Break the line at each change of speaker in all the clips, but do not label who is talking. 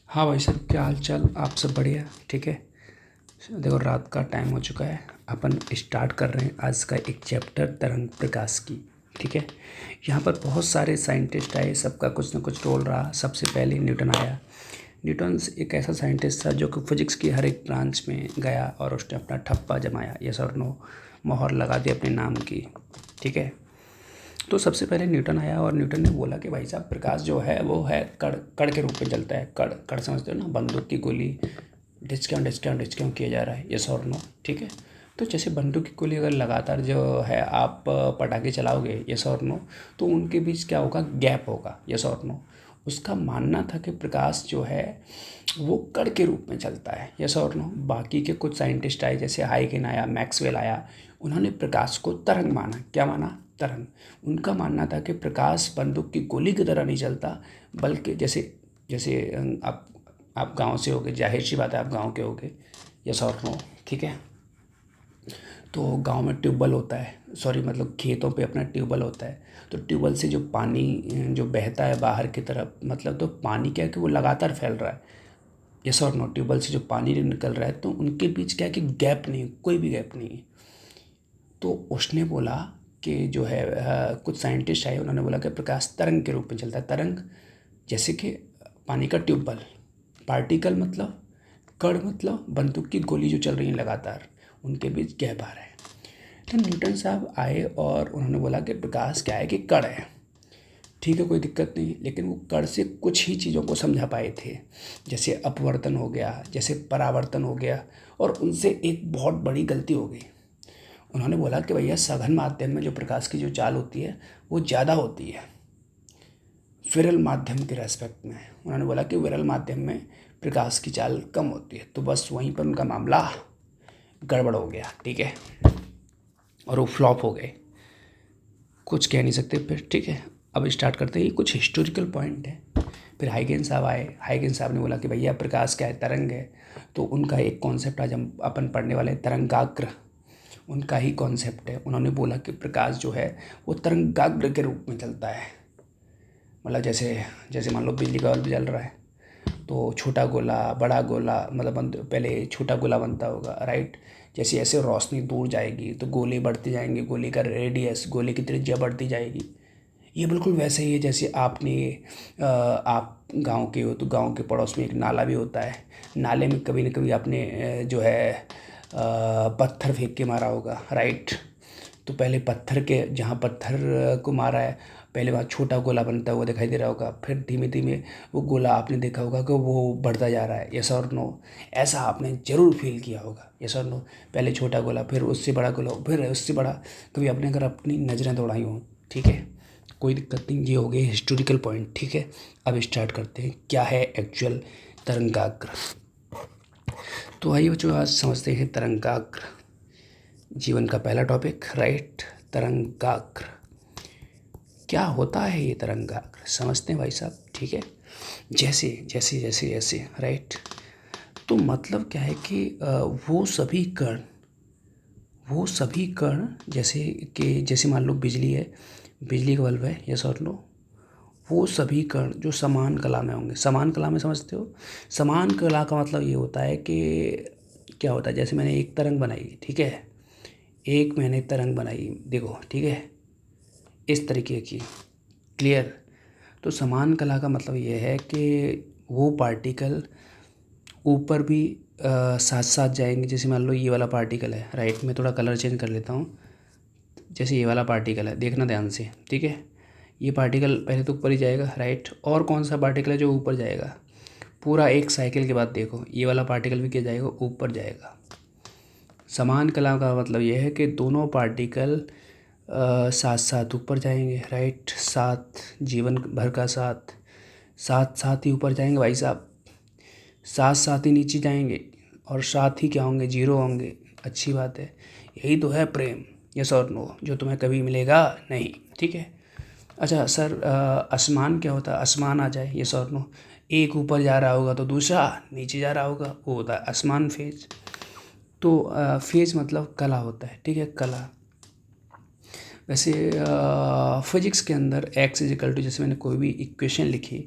हाँ भाई साहब, क्या हाल चाल? आप सब बढ़िया? ठीक है। देखो, रात का टाइम हो चुका है। अपन स्टार्ट कर रहे हैं आज का एक चैप्टर, तरंग प्रकाश की। ठीक है। यहाँ पर बहुत सारे साइंटिस्ट आए, सबका कुछ ना कुछ रोल रहा। सबसे पहले न्यूटन आया। न्यूटन एक ऐसा साइंटिस्ट था जो कि फिजिक्स की हर एक ब्रांच में गया और उसने अपना ठप्पा जमाया, यस और नो, मोहर लगा दी अपने नाम की। ठीक है। तो सबसे पहले न्यूटन आया और न्यूटन ने बोला कि भाई साहब, प्रकाश जो है वो है कण, कण के रूप में चलता है। कण कण समझते हो ना, बंदूक की गोली डिस्काउंट डिस्काउंट डिस्काउंट किया जा रहा है, यस और नो। ठीक है। तो जैसे बंदूक की गोली अगर लगातार जो है आप पटाखे चलाओगे, यस और नो, तो उनके बीच क्या होगा? गैप होगा, यस और नो। उसका मानना था कि प्रकाश जो है वो कण के रूप में चलता है, यस और नो। बाकी के कुछ साइंटिस्ट आए, जैसे हाइगन आया, मैक्सवेल आया। उन्होंने प्रकाश को तरंग माना। क्या माना? तरंग। उनका मानना था कि प्रकाश बंदूक की गोली की तरह नहीं चलता, बल्कि जैसे जैसे आप गांव से होगे, जाहिर सी बात है आप गांव के होगे, यस और नो। ठीक है। तो गांव में ट्यूबवेल होता है, सॉरी मतलब खेतों पे अपना ट्यूबवेल होता है। तो ट्यूबवेल से जो पानी जो बहता है बाहर की तरफ, मतलब तो पानी क्या है कि वो लगातार फैल रहा है, यस और नो। ट्यूबवेल से जो पानी निकल रहा है तो उनके बीच क्या है कि गैप नहीं है, कोई भी गैप नहीं है। तो उसने बोला कि जो है कुछ साइंटिस्ट आए, उन्होंने बोला कि प्रकाश तरंग के रूप में चलता है। तरंग जैसे कि पानी का ट्यूबवेल, पार्टिकल मतलब कण, मतलब बंदूक की गोली जो चल रही है लगातार, उनके बीच गैप आ रहा है। तो न्यूटन साहब आए और उन्होंने बोला कि प्रकाश क्या है कि कण है। ठीक है, कोई दिक्कत नहीं, लेकिन वो कण से कुछ ही चीज़ों को समझा पाए थे। जैसे अपवर्तन हो गया, जैसे परावर्तन हो गया, और उनसे एक बहुत बड़ी गलती हो गई। उन्होंने बोला कि भैया, सघन माध्यम में जो प्रकाश की जो चाल होती है वो ज़्यादा होती है विरल माध्यम के रेस्पेक्ट में। उन्होंने बोला कि विरल माध्यम में प्रकाश की चाल कम होती है। तो बस वहीं पर उनका मामला गड़बड़ हो गया। ठीक है। और वो फ्लॉप हो गए, कुछ कह नहीं सकते फिर। ठीक है। अब स्टार्ट करते हैं, ये कुछ हिस्टोरिकल पॉइंट है। फिर हाइगेन साहब आए। हाइगेन साहब ने बोला कि भैया, प्रकाश क्या है? तरंग है। तो उनका एक कॉन्सेप्ट आज हम अपन पढ़ने वाले हैं, तरंगाग्र। उनका ही कॉन्सेप्ट है। उन्होंने बोला कि प्रकाश जो है वो तरंगाग्र के रूप में चलता है। मतलब जैसे जैसे मान लो बिजली का बल्ब जल रहा है, तो छोटा गोला, बड़ा गोला, मतलब पहले छोटा गोला बनता होगा, राइट। जैसे ऐसे रोशनी दूर जाएगी तो गोले बढ़ते जाएंगे, गोले का रेडियस, गोले की त्रिज्या बढ़ती जाएगी। ये बिल्कुल वैसे ही है जैसे आप गांव के हो तो गांव के पड़ोस में एक नाला भी होता है। नाले में कभी न कभी आपने जो है पत्थर फेंक के मारा होगा, राइट। तो पहले पत्थर के जहाँ पत्थर को मारा है, पहले वहाँ छोटा गोला बनता हुआ दिखाई दे रहा होगा, फिर धीमे धीमे वो गोला आपने देखा होगा कि वो बढ़ता जा रहा है, यस और नो। ऐसा आपने ज़रूर फील किया होगा, यस और नो। पहले छोटा गोला, फिर उससे बड़ा गोला, फिर उससे बड़ा। कभी आपने अगर अपनी नज़रें दौड़ाई हों, ठीक है, कोई दिक्कत नहीं। ये हो गए हिस्टोरिकल पॉइंट। ठीक है। अब स्टार्ट करते हैं, क्या है एक्चुअल तरंगाग्र। तो आइए बच्चों, आज समझते हैं तरंगाग्र, जीवन का पहला टॉपिक, राइट। तरंगाग्र क्या होता है? ये तरंगाग्र समझते हैं भाई साहब। ठीक है। जैसे जैसे जैसे जैसे, राइट। तो मतलब क्या है कि वो सभी कण जैसे कि जैसे मान लो बिजली है, बिजली का बल्ब है, यस और नो। वो सभी कण जो समान कला में होंगे, समान कला में समझते हो? समान कला का मतलब ये होता है कि क्या होता है, जैसे मैंने एक तरंग बनाई, ठीक है, एक मैंने तरंग बनाई, देखो, ठीक है, इस तरीके की, क्लियर। तो समान कला का मतलब ये है कि वो पार्टिकल ऊपर भी साथ साथ जाएंगे। जैसे मान लो ये वाला पार्टिकल है, राइट। मैं थोड़ा कलर चेंज कर लेता हूँ। जैसे ये वाला पार्टिकल है, देखना ध्यान से, ठीक है। ये पार्टिकल पहले तो ऊपर ही जाएगा, राइट। और कौन सा पार्टिकल है जो ऊपर जाएगा? पूरा एक साइकिल के बाद देखो, ये वाला पार्टिकल भी क्या जाएगा? ऊपर जाएगा। समान कला का मतलब ये है कि दोनों पार्टिकल साथ साथ ऊपर जाएंगे, राइट। साथ, जीवन भर का साथ, साथ साथ ही ऊपर जाएंगे भाई साहब, साथ साथ ही नीचे जाएंगे, और साथ ही क्या होंगे? जीरो होंगे। अच्छी बात है। यही तो है प्रेम, यस और नो, जो तुम्हें कभी मिलेगा नहीं। ठीक है। अच्छा सर, आसमान क्या होता है? आसमान आ जाए, यस और नो। एक ऊपर जा रहा होगा तो दूसरा नीचे जा रहा होगा, वो होता है आसमान फेज। तो फेज मतलब कला होता है, ठीक है, कला। वैसे फिजिक्स के अंदर एक्स इजिकल टू, जैसे मैंने कोई भी इक्वेशन लिखी,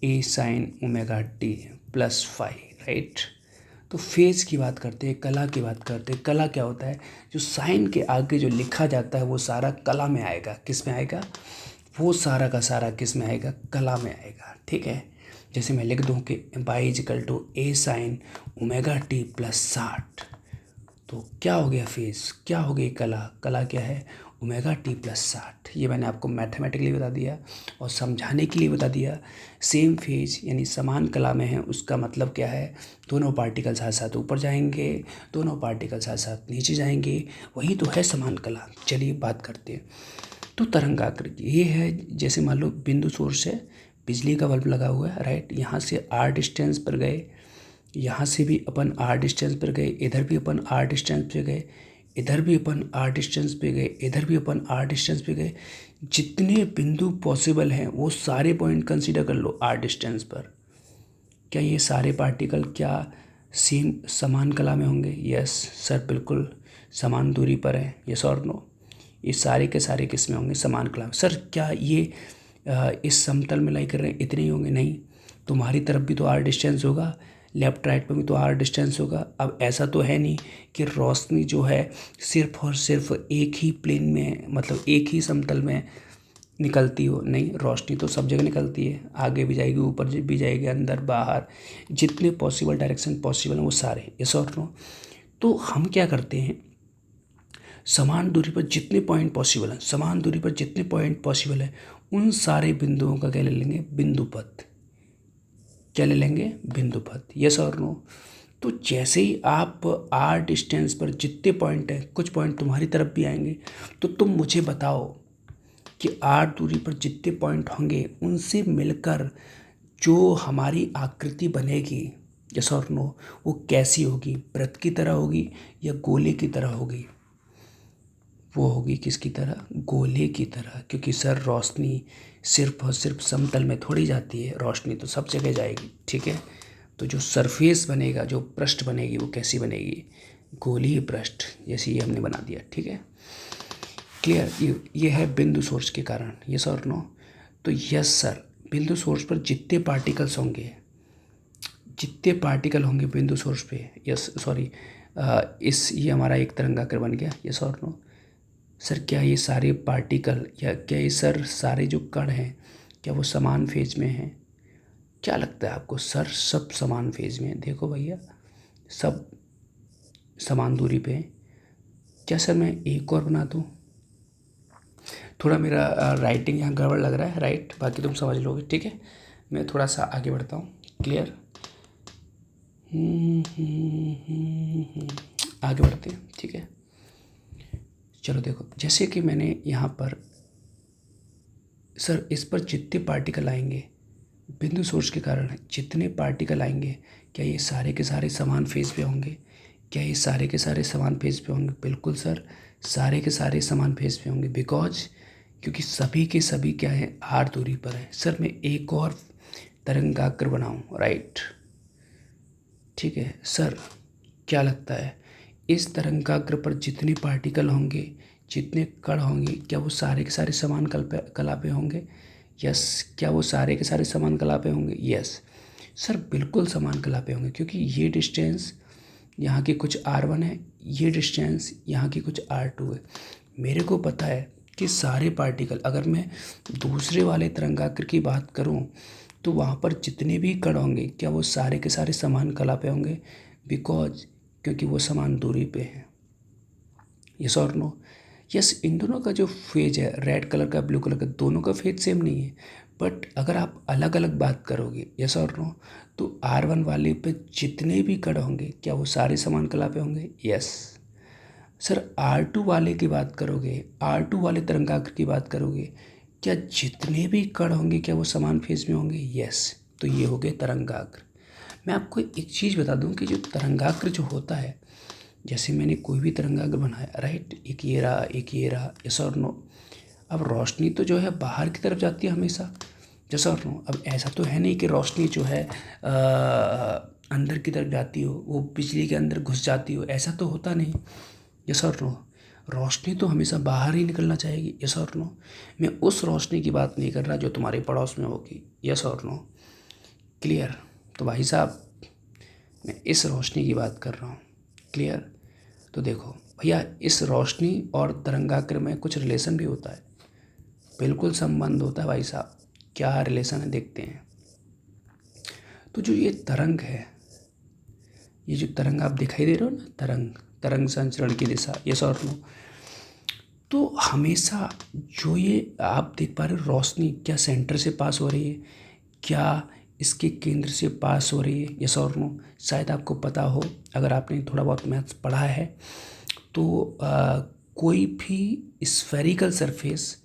A sine omega T, plus five, right. तो फेज की बात करते हैं, कला की बात करते हैं। कला क्या होता है? जो साइन के आगे जो लिखा जाता है वो सारा कला में आएगा। किस में आएगा? वो सारा का सारा किस में आएगा? कला में आएगा, ठीक है। जैसे मैं लिख दूं कि y is equal to a sine omega T plus 60, तो क्या हो गया फेज? क्या हो गई कला? कला क्या है? Omega T plus 60। ये मैंने आपको मैथमेटिकली बता दिया और समझाने के लिए बता दिया। सेम फेज यानी समान कला में है, उसका मतलब क्या है? दोनों पार्टिकल साथ साथ ऊपर जाएंगे, दोनों पार्टिकल साथ साथ नीचे जाएंगे, वही तो है समान कला। चलिए बात करते हैं। तो तरंगाग्र ये है, जैसे मान लो बिंदु सोर्स है, बिजली का बल्ब लगा हुआ है, राइट। यहाँ से आर डिस्टेंस पर गए, यहाँ से भी अपन आर डिस्टेंस पर गए, इधर भी अपन आर डिस्टेंस पे गए, इधर भी अपन आर डिस्टेंस पे गए, इधर भी अपन आर डिस्टेंस पे गए। जितने बिंदु पॉसिबल हैं वो सारे पॉइंट कंसीडर कर लो आर डिस्टेंस पर। क्या ये सारे पार्टिकल क्या सेम समान कला में होंगे? यस सर, बिल्कुल समान दूरी पर है। यस और नो? ये सारे के सारे किस में होंगे? समान कला में। सर क्या ये इस समतल में लाई कर रहे हैं इतने ही होंगे? नहीं, तुम्हारी तरफ भी तो आर डिस्टेंस होगा, लेफ्ट राइट में भी तो आर डिस्टेंस होगा। अब ऐसा तो है नहीं कि रोशनी जो है सिर्फ और सिर्फ एक ही प्लेन में, मतलब एक ही समतल में निकलती हो। नहीं, रोशनी तो सब जगह निकलती है, आगे भी जाएगी, ऊपर भी जाएगी, अंदर बाहर, जितने पॉसिबल डायरेक्शन पॉसिबल हैं वो सारे। यस और नो? तो हम क्या करते हैं, समान दूरी पर जितने पॉइंट पॉसिबल हैं, समान दूरी पर जितने पॉइंट पॉसिबल हैं, उन सारे बिंदुओं का क्या ले लेंगे? बिंदुपथ। क्या ले लेंगे? बिंदुपथ। यस और नो? तो जैसे ही आप आर डिस्टेंस पर जितने पॉइंट हैं, कुछ पॉइंट तुम्हारी तरफ भी आएंगे, तो तुम मुझे बताओ कि आर दूरी पर जितने पॉइंट होंगे उनसे मिलकर जो हमारी आकृति बनेगी, यस और नो, वो कैसी होगी? वृत्त की तरह होगी या गोले की तरह होगी? वो होगी किसकी तरह? गोले की तरह। क्योंकि सर रोशनी सिर्फ और सिर्फ समतल में थोड़ी जाती है, रोशनी तो सब जगह जाएगी, ठीक है। तो जो सरफेस बनेगा, जो पृष्ठ बनेगी, वो कैसी बनेगी? गोलीय पृष्ठ, जैसे ये हमने बना दिया, ठीक है। क्लियर? ये है बिंदु सोर्स के कारण। यस और नो? तो यस सर, बिंदु सोर्स पर जितने पार्टिकल्स होंगे, जितने पार्टिकल होंगे बिंदु सोर्स पे, यस सॉरी, इस ये हमारा एक तरंगाकार बन गया। यस और नो? सर क्या ये सारे पार्टिकल या क्या ये सर सारे जो कण हैं, क्या वो समान फेज में हैं? क्या लगता है आपको? सर सब समान फेज में हैं। देखो भैया, सब समान दूरी पे हैं। क्या सर मैं एक और बना दूँ? थोड़ा मेरा राइटिंग यहाँ गड़बड़ लग रहा है, राइट, बाकी तुम समझ लोगे, ठीक है। मैं थोड़ा सा आगे बढ़ता हूँ। क्लियर? आगे बढ़ते हैं, ठीक है। चलो देखो, जैसे कि मैंने यहाँ पर, सर इस पर जितने पार्टिकल आएंगे बिंदु सोर्स के कारण, जितने पार्टिकल आएंगे, क्या ये सारे के सारे समान फेज पे होंगे? क्या ये सारे के सारे समान फेज पे होंगे? बिल्कुल सर, सारे के सारे समान फेज पे होंगे। बिकॉज क्योंकि सभी के सभी क्या है? आर दूरी पर है। सर मैं एक और तरंगाग्र बनाऊं, राइट, ठीक है। सर क्या लगता है, इस तरंगाग्र पर जितने पार्टिकल होंगे, जितने कण होंगे, क्या वो सारे के सारे समान कला पे होंगे? यस। क्या वो सारे के सारे समान कला पे होंगे? यस सर, बिल्कुल समान कला पे होंगे। क्योंकि ये डिस्टेंस यहाँ की कुछ R1 है, ये डिस्टेंस यहाँ की कुछ R2 है। मेरे को पता है कि सारे पार्टिकल, अगर मैं दूसरे वाले तरंगाग्र की बात करूँ तो वहाँ पर जितने भी कण होंगे, क्या वो सारे के सारे समान कला पे होंगे? बिकॉज क्योंकि वो समान दूरी पे हैं। यस और नो? यस, इन दोनों का जो फेज है, रेड कलर का ब्लू कलर का, दोनों का फेज सेम नहीं है। बट अगर आप अलग अलग बात करोगे, यस और नो, तो R1 वाले पे जितने भी कण होंगे, क्या वो सारे समान कला पे होंगे? Yes sir. R2 वाले की बात करोगे, R2 वाले तरंगाग्र की बात करोगे, क्या जितने भी कण होंगे, क्या वो समान फेज में होंगे? यस। तो ये हो गए तरंगाग्र। मैं आपको एक चीज़ बता दूं कि जो तरंगाग्र जो होता है, जैसे मैंने कोई भी तरंगाग्र बनाया, राइट, एक ये रहा, एक ये रहा, यस और नो। अब रोशनी तो जो है बाहर की तरफ जाती है हमेशा, यस और नो। अब ऐसा तो है नहीं कि रोशनी जो है अंदर की तरफ जाती हो, वो बिजली के अंदर घुस जाती हो, ऐसा तो होता नहीं। यस और नो? रोशनी तो हमेशा बाहर ही निकलना चाहेगी। यस और नो? मैं उस रोशनी की बात नहीं कर रहा जो तुम्हारे पड़ोस में होगी। यस और नो? क्लियर? तो भाई साहब मैं इस रोशनी की बात कर रहा हूँ। क्लियर? तो देखो भैया, इस रोशनी और तरंगाग्र में कुछ रिलेशन भी होता है, बिल्कुल संबंध होता है भाई साहब। क्या रिलेशन है देखते हैं। तो जो ये तरंग है, ये जो तरंग आप दिखाई दे रहे हो ना, तरंग तरंग संचरण की दिशा, ये और नो, तो हमेशा जो ये आप देख पा रहे हो रोशनी, क्या सेंटर से पास हो रही है, क्या इसके केंद्र से पास हो रही है, यस और नो। शायद आपको पता हो, अगर आपने थोड़ा बहुत मैथ्स पढ़ा है तो कोई भी स्फेरिकल सरफेस,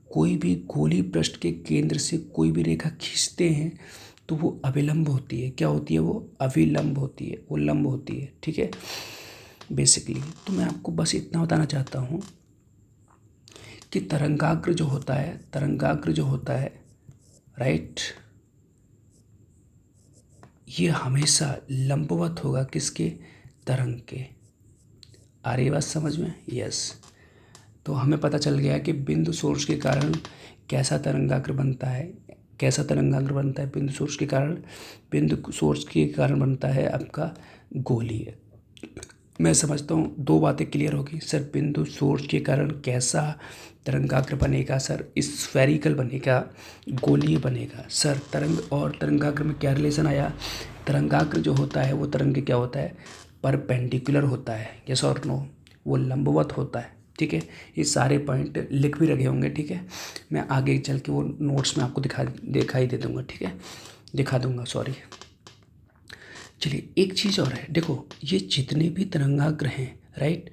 कोई भी गोली पृष्ठ के केंद्र से कोई भी रेखा खींचते हैं तो वो अभिलंब होती है। क्या होती है? वो अभिलंब होती है, वो लंब होती है। ठीक है, बेसिकली तो मैं आपको बस इतना बताना चाहता हूँ कि तरंगाग्र जो होता है, तरंगाग्र जो होता है, राइट, ये हमेशा लंबवत होगा किसके? तरंग के। आ रही बात समझ में? यस। तो हमें पता चल गया कि बिंदु सोर्स के कारण कैसा तरंगाग्र बनता है, कैसा तरंगाग्र बनता है बिंदु सोर्स के कारण। बिंदु सोर्स के कारण बनता है आपका गोलीय। मैं समझता हूँ दो बातें क्लियर होगी सर। बिंदु सोर्स के कारण कैसा तरंगाग्र बनेगा सर? स्फेरिकल बनेगा, गोलीय बनेगा सर। तरंग और तरंगाग्र में क्या रिलेशन आया? तरंगाग्र जो होता है वो तरंग क्या होता है? परपेंडिकुलर होता है, यस और नो। वो लंबवत होता है। ठीक है, ये सारे पॉइंट लिख भी रखे होंगे। ठीक है, मैं आगे चल के वो नोट्स में आपको दिखाई दे दूँगा। ठीक है, दिखा दूँगा, सॉरी। चलिए एक चीज़ और है, देखो ये जितने भी तरंगाग्र हैं, राइट,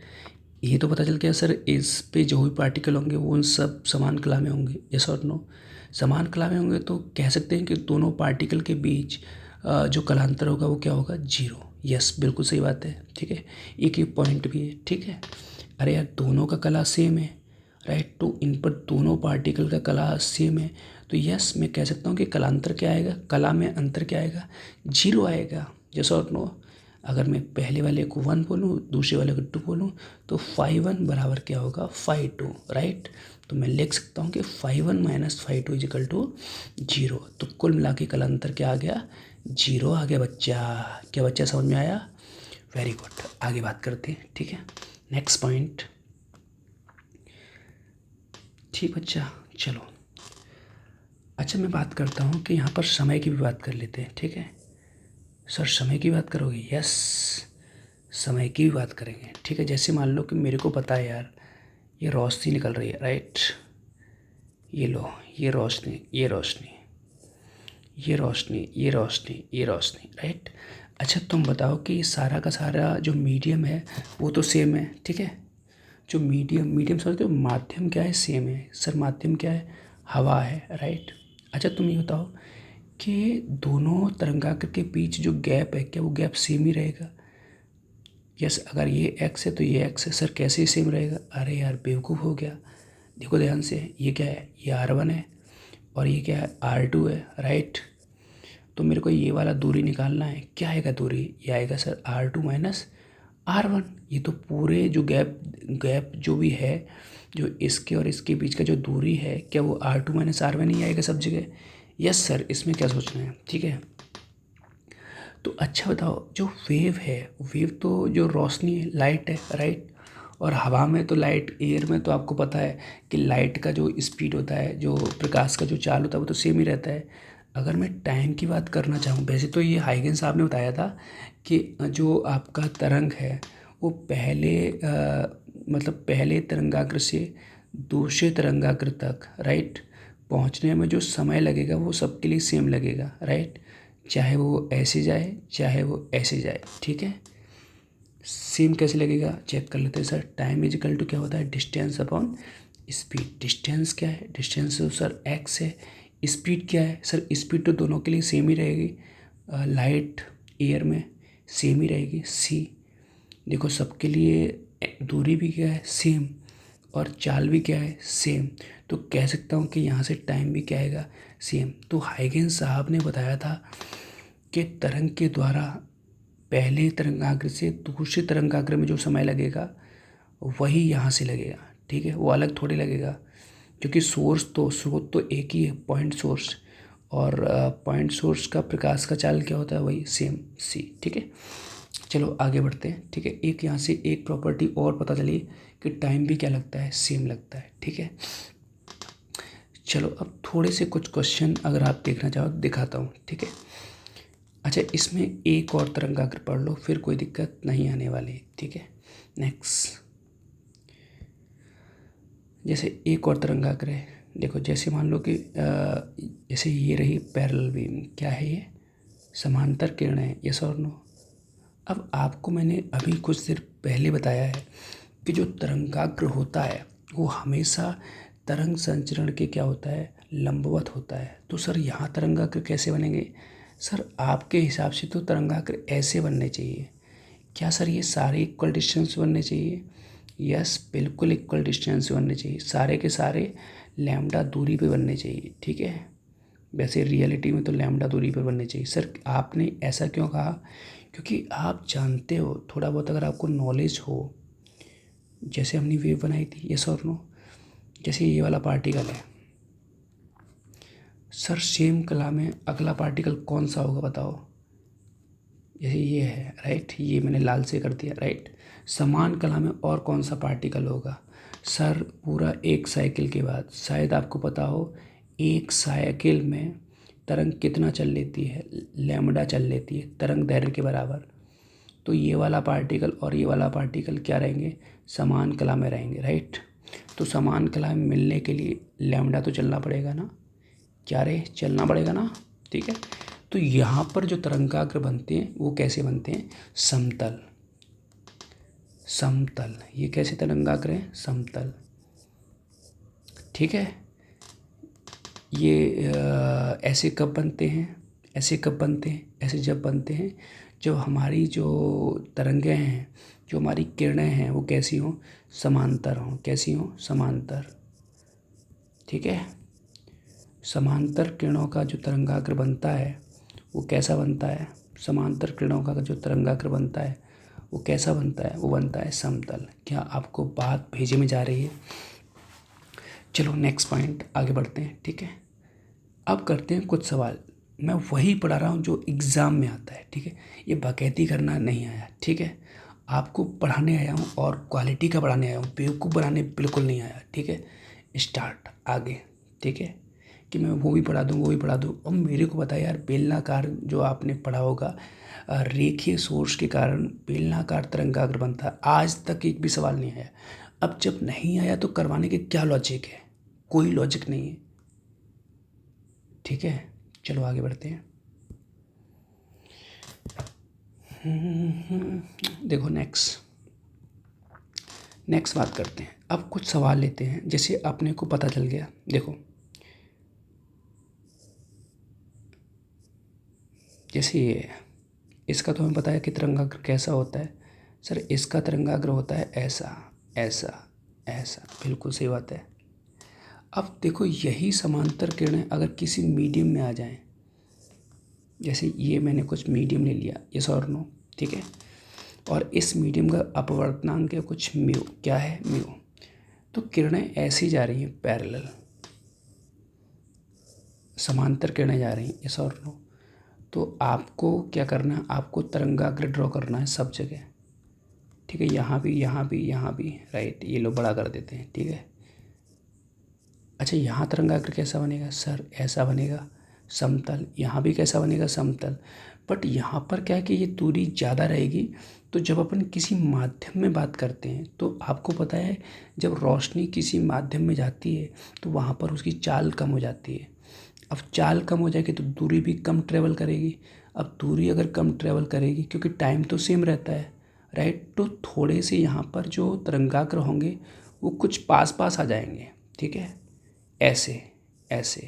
ये तो पता चल गया सर इस पे जो भी पार्टिकल होंगे वो उन सब समान कला में होंगे, यस और नो। समान कला में होंगे तो कह सकते हैं कि दोनों पार्टिकल के बीच जो कलांतर होगा वो क्या होगा? जीरो। यस, बिल्कुल सही बात है। ठीक है, एक ही पॉइंट भी है। ठीक है, अरे यार दोनों का कला सेम है, राइट, तो इन पर दोनों पार्टिकल का कला सेम है, तो यस मैं कह सकता हूँ कि कलांतर क्या आएगा? कला में अंतर क्या आएगा? जीरो आएगा, यस और नो। अगर मैं पहले वाले को 1 बोलूँ, दूसरे वाले को 2 बोलूँ, तो 5 1 बराबर क्या होगा? 5 2, राइट। तो मैं लिख सकता हूँ कि 5 1 माइनस 5 2 इजिकल टू 0। तो कुल मिला के कलांतर क्या आ गया? 0 आ गया बच्चा। क्या बच्चा समझ में आया? वेरी गुड, आगे बात करते हैं। ठीक है, नेक्स्ट पॉइंट। ठीक बच्चा, चलो। अच्छा मैं बात करता हूँ कि यहाँ पर समय की भी बात कर लेते हैं। ठीक है सर, समय की बात करोगे? यस, समय की भी बात करेंगे। ठीक है, जैसे मान लो कि मेरे को पता है यार ये रोशनी निकल रही है, राइट, ये लो, ये रोशनी, ये रोशनी, ये रोशनी, ये रोशनी, ये रोशनी, राइट। अच्छा तुम बताओ कि ये सारा का सारा जो मीडियम है वो तो सेम है। ठीक है, जो मीडियम समझते हो, माध्यम क्या है? सेम है सर। माध्यम क्या है? हवा है, राइट। अच्छा तुम ये बताओ कि दोनों तरंगाग्र के बीच जो गैप है, क्या वो गैप सेम ही रहेगा? यस, अगर ये एक्स है तो ये एक्स है सर। कैसे सेम रहेगा? अरे यार बेवकूफ़ हो गया। देखो ध्यान से, ये क्या है? ये R1 है और ये क्या है? R2 है, राइट। तो मेरे को ये वाला दूरी निकालना है। क्या आएगा दूरी? ये आएगा सर R2 माइनस R1। ये तो पूरे जो गैप जो भी है, जो इसके और इसके बीच का जो दूरी है, क्या वो R2 माइनस R1 ही आएगा सब जगह? यस सर, इसमें क्या सोचना है? ठीक है, तो अच्छा बताओ, जो वेव है, वेव तो जो रोशनी है, लाइट है, राइट। और हवा में तो लाइट, एयर में तो आपको पता है कि लाइट का जो स्पीड होता है, जो प्रकाश का जो चाल होता है वो तो सेम ही रहता है। अगर मैं टाइम की बात करना चाहूँ, वैसे तो ये हाइगेंस साहब ने बताया था कि जो आपका तरंग है वो मतलब पहले तरंगाग्र से दूसरे तरंगाग्र तक, राइट, पहुँचने में जो समय लगेगा वो सबके लिए सेम लगेगा, राइट। चाहे वो ऐसे जाए चाहे वो ऐसे जाए, ठीक है। सेम कैसे लगेगा चेक कर लेते हैं सर। टाइम इजिकल टू क्या होता है? Distance upon speed. डिस्टेंस क्या है? डिस्टेंस तो सर एक्स है। स्पीड क्या है सर? स्पीड तो दोनों के लिए सेम ही रहेगी। लाइट एयर में सेम ही रहेगी सी। देखो सबके लिए दूरी भी क्या है? सेम। और चाल भी क्या है? सेम। तो कह सकता हूँ कि यहाँ से टाइम भी क्या आएगा? सेम। तो हाइगेंस साहब ने बताया था कि तरंग के द्वारा पहले तरंगाग्र से दूसरे तरंगाग्र में जो समय लगेगा वही यहाँ से लगेगा, ठीक है। वो अलग थोड़ी लगेगा, क्योंकि सोर्स तो स्रोत तो एक ही है, पॉइंट सोर्स। और पॉइंट सोर्स का प्रकाश का चाल क्या होता है, वही सेम सी। ठीक है, चलो आगे बढ़ते हैं। ठीक है, एक यहाँ से एक प्रॉपर्टी और पता चली कि टाइम भी क्या लगता है, सेम लगता है। ठीक है, चलो अब थोड़े से कुछ क्वेश्चन अगर आप देखना चाहो दिखाता हूँ। ठीक है, अच्छा इसमें एक और तरंगाग्र पढ़ लो, फिर कोई दिक्कत नहीं आने वाली। ठीक है, नेक्स्ट जैसे एक और तरंगाग्र है, देखो जैसे मान लो कि जैसे ये रही पैरेलल बीम, क्या है ये, समांतर किरणें, यस और नो। अब आपको मैंने अभी कुछ देर पहले बताया है कि जो तरंगाग्र होता है वो हमेशा तरंग संचरण के क्या होता है, लंबवत होता है। तो सर यहाँ तरंगाग्र कैसे बनेंगे, सर आपके हिसाब से तो तरंगाग्र ऐसे बनने चाहिए। क्या सर ये सारे इक्वल डिस्टेंस बनने चाहिए, यस बिल्कुल इक्वल डिस्टेंस बनने चाहिए, सारे के सारे लैम्डा दूरी पे बनने चाहिए। ठीक है, वैसे रियलिटी में तो लैम्डा दूरी पर बनने चाहिए। सर आपने ऐसा क्यों कहा, क्योंकि आप जानते हो थोड़ा बहुत अगर आपको नॉलेज हो, जैसे हमने वेव बनाई थी, यस और नो, जैसे ये वाला पार्टिकल है सर, सेम कला में अगला पार्टिकल कौन सा होगा बताओ, जैसे ये है राइट, ये मैंने लाल से कर दिया राइट। समान कला में और कौन सा पार्टिकल होगा, सर पूरा एक साइकिल के बाद, शायद आपको पता हो एक साइकिल में तरंग कितना चल लेती है, लैम्डा चल लेती है, तरंग दैर्घ्य के बराबर। तो ये वाला पार्टिकल और ये वाला पार्टिकल क्या रहेंगे, समान कला में रहेंगे राइट। तो समान कला में मिलने के लिए लैम्डा तो चलना पड़ेगा ना, क्या रे चलना पड़ेगा ना। ठीक है, तो यहाँ पर जो तरंगाग्र बनते हैं वो कैसे बनते हैं, समतल, समतल, ये कैसे तरंगाग्र हैं, समतल। ठीक है, ये ऐसे कब बनते हैं, ऐसे कब बनते हैं, ऐसे जब बनते हैं जब हमारी जो तरंगें हैं, जो हमारी किरणें हैं वो कैसी हों, समांतर हों, कैसी हों, समांतर। ठीक है, समांतर किरणों का जो तरंगाग्र बनता है वो कैसा बनता है, समांतर किरणों का जो तरंगाग्र बनता है वो कैसा बनता है, वो बनता है समतल। क्या आपको बात भेजे में जा रही है। चलो नेक्स्ट पॉइंट आगे बढ़ते हैं। ठीक है, अब करते हैं कुछ सवाल, मैं वही पढ़ा रहा हूँ जो एग्ज़ाम में आता है। ठीक है, ये बकैती करना नहीं आया। ठीक है, आपको पढ़ाने आया हूँ और क्वालिटी का पढ़ाने आया हूँ, बेवकूफ़ बनाने बिल्कुल नहीं आया। ठीक है, स्टार्ट आगे। ठीक है, कि मैं वो भी पढ़ा दूँ वो भी पढ़ा दूँ। अब मेरे को पता है यार, बेलनाकार जो आपने पढ़ा होगा, रेखीय सोर्स के कारण बेलनाकार तरंगाग्र बनता है, आज तक एक भी सवाल नहीं आया। अब जब नहीं आया तो करवाने के क्या लॉजिक है, कोई लॉजिक नहीं है। ठीक है, चलो आगे बढ़ते हैं। देखो नेक्स्ट बात करते हैं। अब कुछ सवाल लेते हैं, जैसे अपने को पता चल गया। देखो जैसे ये है, इसका तो हमें पता है कि तरंगाग्र कैसा होता है। सर इसका तरंगाग्र होता है ऐसा ऐसा ऐसा, बिल्कुल सही बात है। अब देखो यही समांतर किरणें अगर किसी मीडियम में आ जाएं, जैसे ये मैंने कुछ मीडियम ले लिया, यस और नो। ठीक है, और इस मीडियम का अपवर्तनांक है कुछ म्यू, क्या है म्यू। तो किरणें ऐसी जा रही हैं पैरेलल, समांतर किरणें जा रही हैं, यस और नो। तो आपको क्या करना है, आपको तरंगाग्र ड्रॉ करना है सब जगह। ठीक है, यहाँ भी यहाँ भी यहाँ भी राइट, ये लो बड़ा कर देते हैं। ठीक है, अच्छा यहाँ तरंगाग्र कैसा बनेगा, सर ऐसा बनेगा समतल, यहाँ भी कैसा बनेगा समतल। बट यहाँ पर क्या है कि ये दूरी ज़्यादा रहेगी। तो जब अपन किसी माध्यम में बात करते हैं तो आपको पता है, जब रोशनी किसी माध्यम में जाती है तो वहाँ पर उसकी चाल कम हो जाती है। अब चाल कम हो जाएगी तो दूरी भी कम ट्रेवल करेगी। अब दूरी अगर कम ट्रेवल करेगी, क्योंकि टाइम तो सेम रहता है राइट, तो थोड़े से यहाँ पर जो तरंगाग्र होंगे वो कुछ पास पास आ जाएंगे। ठीक है, ऐसे ऐसे,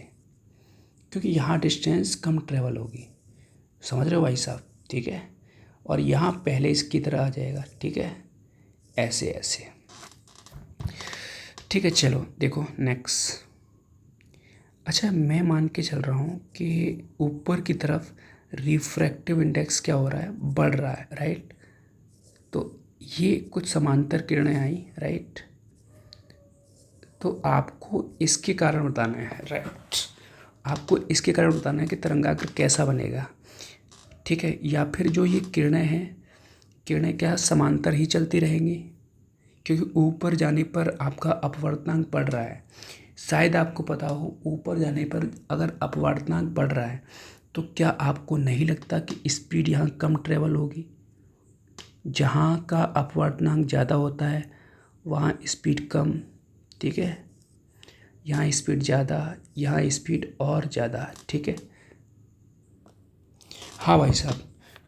क्योंकि यहाँ डिस्टेंस कम ट्रेवल होगी, समझ रहे हो भाई साहब। ठीक है, और यहाँ पहले इसकी तरह आ जाएगा। ठीक है, ऐसे ऐसे। ठीक है, चलो देखो नेक्स्ट। अच्छा मैं मान के चल रहा हूँ कि ऊपर की तरफ रिफ्रैक्टिव इंडेक्स क्या हो रहा है, बढ़ रहा है राइट। तो ये कुछ समांतर किरणें आई राइट, तो आपको इसके कारण बताना है राइट। आपको इसके कारण बताना है कि तरंगाग्र कैसा बनेगा, ठीक है। या फिर जो ये किरणें हैं, किरणें क्या समांतर ही चलती रहेंगी, क्योंकि ऊपर जाने पर आपका अपवर्तनांक बढ़ रहा है। शायद आपको पता हो, ऊपर जाने पर अगर अपवर्तनांक बढ़ रहा है तो क्या आपको नहीं लगता कि स्पीड यहाँ कम ट्रेवल होगी। जहाँ का अपवर्तनांक ज़्यादा होता है वहाँ स्पीड कम, ठीक है। यहाँ स्पीड ज़्यादा, यहाँ स्पीड और ज़्यादा, ठीक है। हाँ भाई साहब,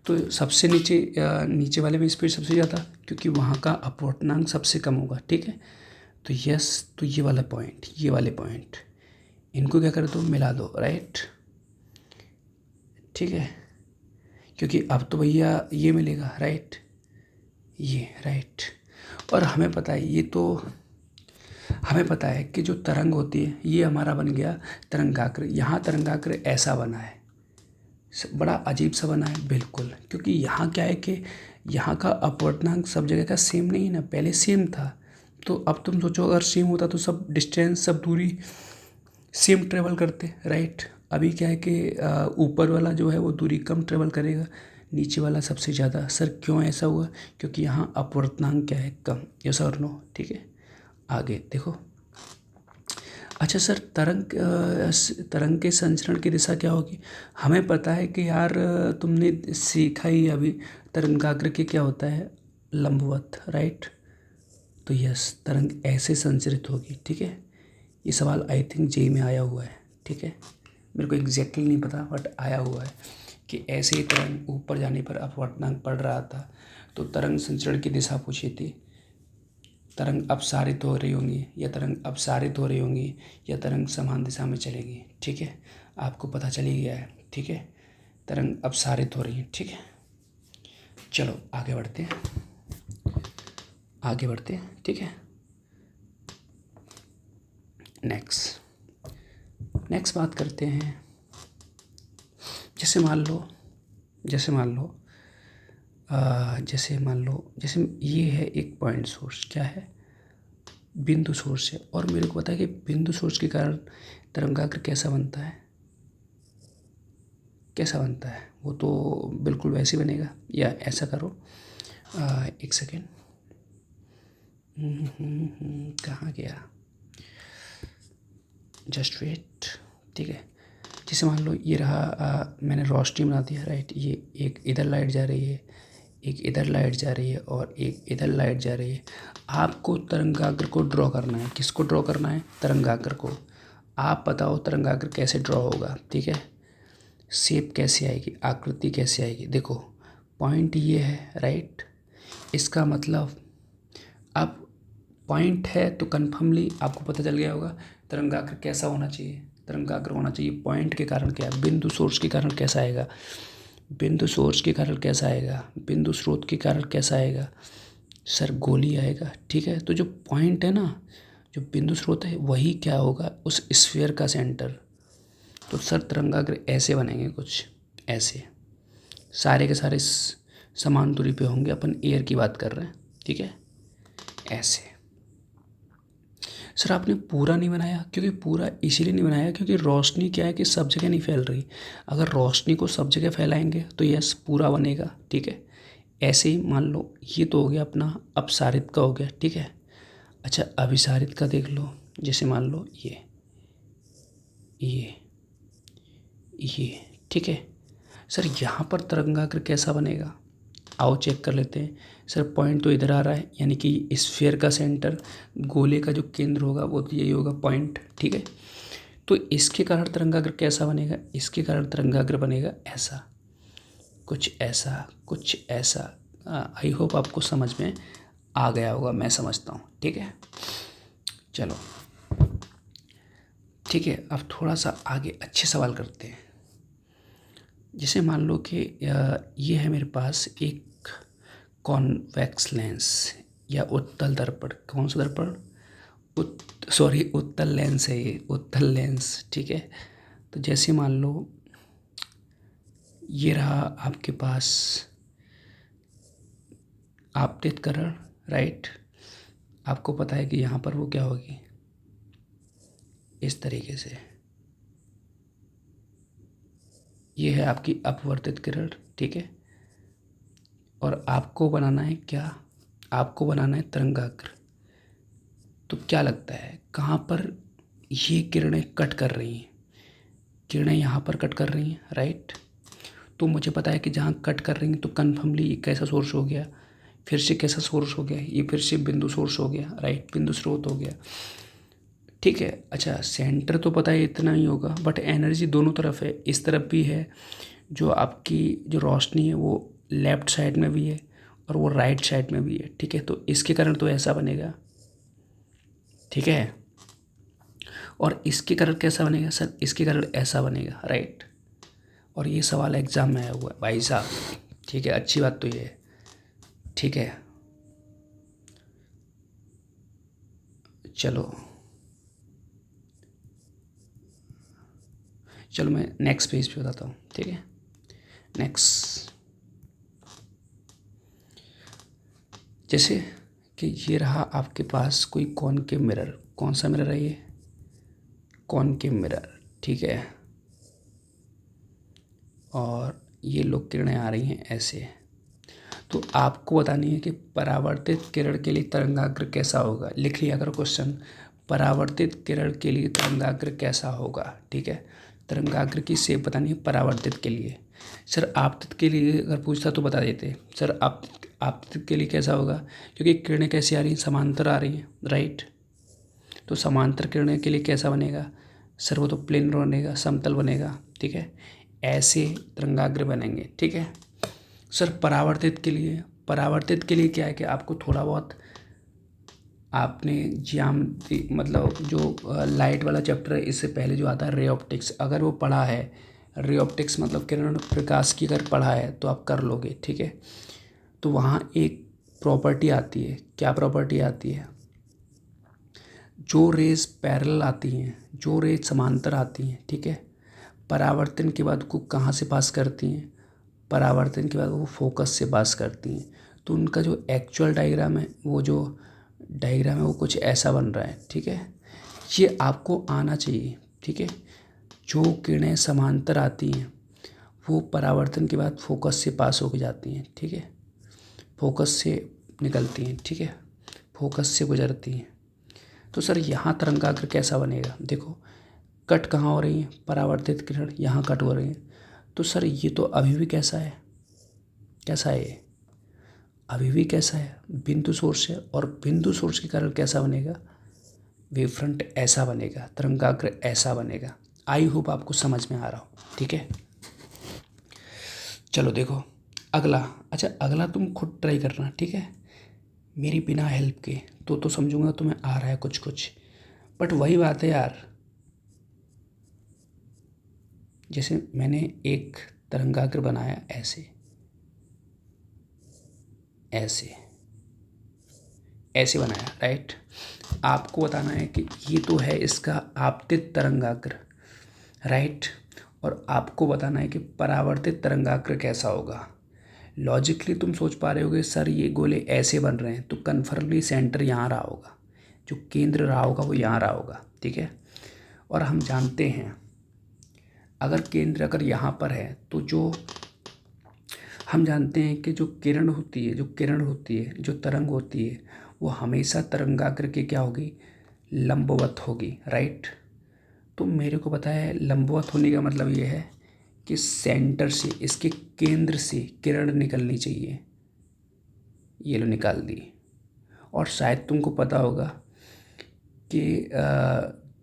तो सबसे नीचे नीचे वाले में स्पीड सबसे ज़्यादा, क्योंकि वहाँ का अपवर्तनांक सबसे कम होगा, ठीक है। तो यस, तो ये वाला पॉइंट, ये वाले पॉइंट, इनको क्या कर दो, मिला दो, राइट, ठीक है। क्योंकि अब तो भैया ये मिलेगा, राइट, ये राइट। और हमें पता है, ये तो हमें पता है कि जो तरंग होती है ये हमारा बन गया तरंगाग्र। यहाँ तरंगाग्र ऐसा बना है, बड़ा अजीब सा बना है, बिल्कुल। क्योंकि यहाँ क्या है कि यहाँ का अपवर्तनांक सब जगह का सेम नहीं है ना, पहले सेम था। तो अब तुम सोचो अगर सेम होता तो सब डिस्टेंस, सब दूरी सेम ट्रेवल करते, राइट। अभी क्या है कि ऊपर वाला जो है वो दूरी कम ट्रेवल करेगा, नीचे वाला सबसे ज़्यादा। सर क्यों ऐसा हुआ? क्योंकि यहाँ अपवर्तनांक क्या है, कम। यस और नो, ठीक है। आगे देखो। अच्छा सर, तरंग के संचरण की दिशा क्या होगी? हमें पता है कि यार तुमने सीखा ही अभी, तरंगाग्र के क्या होता है, लंबवत, राइट। तो यस, तरंग ऐसे संचरित होगी, ठीक है। ये सवाल आई थिंक जेई में आया हुआ है, ठीक है। मेरे को एग्जैक्टली नहीं पता बट आया हुआ है कि ऐसे ही तरंग ऊपर जाने पर अपवर्तनांक बढ़ रहा था, तो तरंग संचरण की दिशा पूछी थी। तरंग अपसारित हो रही होंगी या तरंग अपसारित हो रही होंगी या तरंग समान दिशा में चलेगी, ठीक है। आपको पता चल ही गया है, ठीक है। तरंग अपसारित हो रही है, ठीक है। चलो आगे बढ़ते हैं, आगे बढ़ते हैं, ठीक है। नेक्स्ट बात करते हैं। जैसे मान लो जैसे जैसे ये है एक पॉइंट सोर्स, क्या है, बिंदु सोर्स है। और मेरे को पता है कि बिंदु सोर्स के कारण तरंगाग्र कैसा बनता है, वो तो बिल्कुल वैसे बनेगा। या ऐसा करो, एक सेकेंड, कहाँ गया, जस्ट वेट, ठीक है। जैसे मान लो ये रहा, मैंने रोशनी बना दिया, राइट। ये एक इधर लाइट जा रही है, एक इधर लाइट जा रही है और एक इधर लाइट जा रही है। आपको तरंगाग्र को ड्रॉ करना है। किसको ड्रॉ करना है? तरंगाग्र को। आप बताओ तरंगाग्र कैसे ड्रॉ होगा, ठीक है। शेप कैसे आएगी, आकृति कैसे आएगी? देखो पॉइंट ये है, राइट। इसका मतलब अब पॉइंट है तो कन्फर्मली आपको पता चल गया होगा तरंगाग्र कैसा होना चाहिए। तरंगाग्र होना चाहिए पॉइंट के कारण क्या है, बिंदु सोर्स के कारण कैसा आएगा, बिंदु सोर्स के कारण कैसा आएगा, बिंदु स्रोत के कारण कैसा आएगा, सर गोली आएगा, ठीक है। तो जो पॉइंट है ना, जो बिंदु स्रोत है, वही क्या होगा, उस स्फीयर का सेंटर। तो सर तरंगाग्र ऐसे बनेंगे, कुछ ऐसे, सारे के सारे समान दूरी पे होंगे। अपन एयर की बात कर रहे हैं, ठीक है, ऐसे। सर आपने पूरा नहीं बनाया, क्योंकि पूरा इसीलिए नहीं बनाया क्योंकि रोशनी क्या है कि सब जगह नहीं फैल रही। अगर रोशनी को सब जगह फैलाएंगे तो यस पूरा बनेगा, ठीक है। ऐसे ही मान लो ये तो हो गया अपना अपसारित का, हो गया, ठीक है। अच्छा अभिसारित का देख लो। जैसे मान लो ये ठीक है। सर यहाँ पर तरंगाग्र कैसा बनेगा, आओ चेक कर लेते हैं। सर पॉइंट तो इधर आ रहा है, यानी कि स्फीयर का सेंटर, गोले का जो केंद्र होगा वो तो यही होगा, पॉइंट, ठीक है। तो इसके कारण तरंगाग्र कैसा बनेगा, इसके कारण तरंगाग्र बनेगा ऐसा, कुछ ऐसा, कुछ ऐसा। आई होप आपको समझ में आ गया होगा, मैं समझता हूँ, ठीक है। चलो ठीक है, अब थोड़ा सा आगे अच्छे सवाल करते हैं। जैसे मान लो कि ये है मेरे पास एक कॉन्वेक्स लेंस या उत्तल दर्पण। कौन सा दर्पण? उत्तल लेंस है ये, उत्तल लेंस, ठीक है। तो जैसे मान लो ये रहा आपके पास आपतित किरण, राइट। आपको पता है कि यहाँ पर वो क्या होगी, इस तरीके से, ये है आपकी अपवर्तित किरण, ठीक है। और आपको बनाना है क्या, आपको बनाना है तरंगाग्र। तो क्या लगता है कहाँ पर ये किरणें कट कर रही हैं, किरणें यहाँ पर कट कर रही हैं, राइट। तो मुझे पता है कि जहाँ कट कर रही हैं तो कन्फर्मली ये कैसा सोर्स हो गया, फिर से कैसा सोर्स हो गया, ये फिर से बिंदु सोर्स हो गया, राइट, बिंदु स्रोत हो गया, ठीक है। अच्छा, सेंटर तो पता है इतना ही होगा, बट एनर्जी दोनों तरफ है, इस तरफ भी है, जो आपकी जो रोशनी है वो लेफ्ट साइड में भी है और वो राइट साइड में भी है, ठीक है। तो इसके कारण तो ऐसा बनेगा, ठीक है। और इसके कारण कैसा बनेगा सर, इसके कारण ऐसा बनेगा, राइट। और ये सवाल एग्जाम में आया हुआ है भाई साहब, ठीक है। अच्छी बात तो ये है, ठीक है। चलो चलो मैं नेक्स्ट पेज पे बताता हूँ, ठीक है। नेक्स्ट, जैसे कि ये रहा आपके पास कोई कॉनकेव मिरर, कौन सा मिरर है ये, कॉनकेव मिरर, ठीक है। और ये लोग किरणें आ रही हैं ऐसे। तो आपको बतानी है कि परावर्तित किरण के लिए तरंगाग्र कैसा होगा। लिख लिया करो क्वेश्चन, परावर्तित किरण के लिए तरंगाग्र कैसा होगा, ठीक है। तरंगाग्र की शेप बतानी है परावर्तित के लिए। सर आपतित के लिए अगर पूछता तो बता देते सर, आपतित के लिए कैसा होगा, क्योंकि किरणें कैसी आ रही हैं, समांतर आ रही हैं, राइट। तो समांतर किरणें के लिए कैसा बनेगा सर, वो तो प्लेन बनेगा, समतल बनेगा, ठीक है। ऐसे तरंगाग्र बनेंगे, ठीक है। सर परावर्तित के लिए, परावर्तित के लिए क्या है कि आपको थोड़ा बहुत आपने ज्यामिति मतलब जो लाइट वाला चैप्टर है इससे पहले जो आता है रे ऑप्टिक्स, अगर वो पढ़ा है, रे ऑप्टिक्स मतलब किरण प्रकाश की अगर पढ़ा है तो आप कर लोगे, ठीक है। तो वहाँ एक प्रॉपर्टी आती है, क्या प्रॉपर्टी आती है, जो रेज पैरेलल आती हैं, जो रेज समांतर आती हैं, ठीक है, परावर्तन के बाद को कहाँ से पास करती हैं, परावर्तन के बाद वो फोकस से पास करती हैं। तो उनका जो एक्चुअल डायग्राम है, वो जो डायग्राम है वो कुछ ऐसा बन रहा है, ठीक है। ये आपको आना चाहिए, ठीक है। जो किरणें समांतर आती हैं वो परावर्तन के बाद फोकस से पास होके जाती हैं, ठीक है, फोकस से निकलती हैं, ठीक है, फोकस से गुजरती हैं। तो सर यहाँ तरंगाग्र कैसा बनेगा, देखो कट कहाँ हो रही है, परावर्तित किरण यहाँ कट हो रही है। तो सर ये तो अभी भी कैसा है, कैसा है ये, अभी भी कैसा है, बिंदु सोर्स है, और बिंदु सोर्स के कारण कैसा बनेगा, वेव फ्रंट ऐसा बनेगा, तरंगाग्र ऐसा बनेगा। आई होप आपको समझ में आ रहा हो, ठीक है। चलो देखो अगला, अच्छा अगला तुम खुद ट्राई करना, ठीक है, मेरी बिना हेल्प के, तो समझूंगा तुम्हें आ रहा है कुछ कुछ, बट वही बात है यार, जैसे मैंने एक तरंगाग्र बनाया ऐसे, ऐसे ऐसे बनाया, राइट। आपको बताना है कि ये तो है इसका आपतित तरंगाग्र, राइट। और आपको बताना है कि परावर्तित तरंगाग्र कैसा होगा। लॉजिकली तुम सोच पा रहे होगे सर ये गोले ऐसे बन रहे हैं, तो कन्फर्मली सेंटर यहाँ रहा होगा, जो केंद्र रहा होगा वो यहाँ रहा होगा, ठीक है। और हम जानते हैं अगर केंद्र अगर यहाँ पर है तो जो हम जानते हैं कि जो किरण होती है, जो किरण होती है, जो तरंग होती है, वो हमेशा तरंगाग्र के क्या होगी, लंबवत होगी, राइट। तो मेरे को पता है लंबवत होने का मतलब ये है कि सेंटर से, इसके केंद्र से किरण निकलनी चाहिए, ये लो निकाल दी। और शायद तुमको पता होगा कि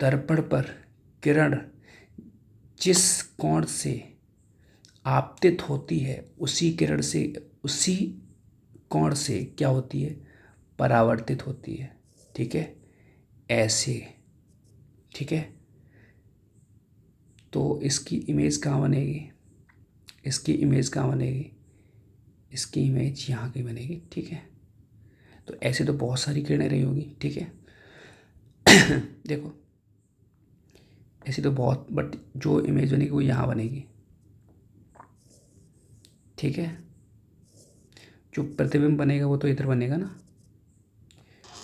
दर्पण पर किरण जिस कोण से आपतित होती है उसी किरण से, उसी कोण से क्या होती है, परावर्तित होती है, ठीक है, ऐसे, ठीक है। तो इसकी इमेज कहाँ बनेगी, इसकी इमेज कहाँ बनेगी, इसकी इमेज यहाँ की बनेगी, ठीक है। तो ऐसे तो बहुत सारी किरणें रही होगी, ठीक है। देखो ऐसी तो बहुत, बट जो इमेज बनेगी वो यहाँ बनेगी, ठीक है। जो प्रतिबिंब बनेगा वो तो इधर बनेगा ना,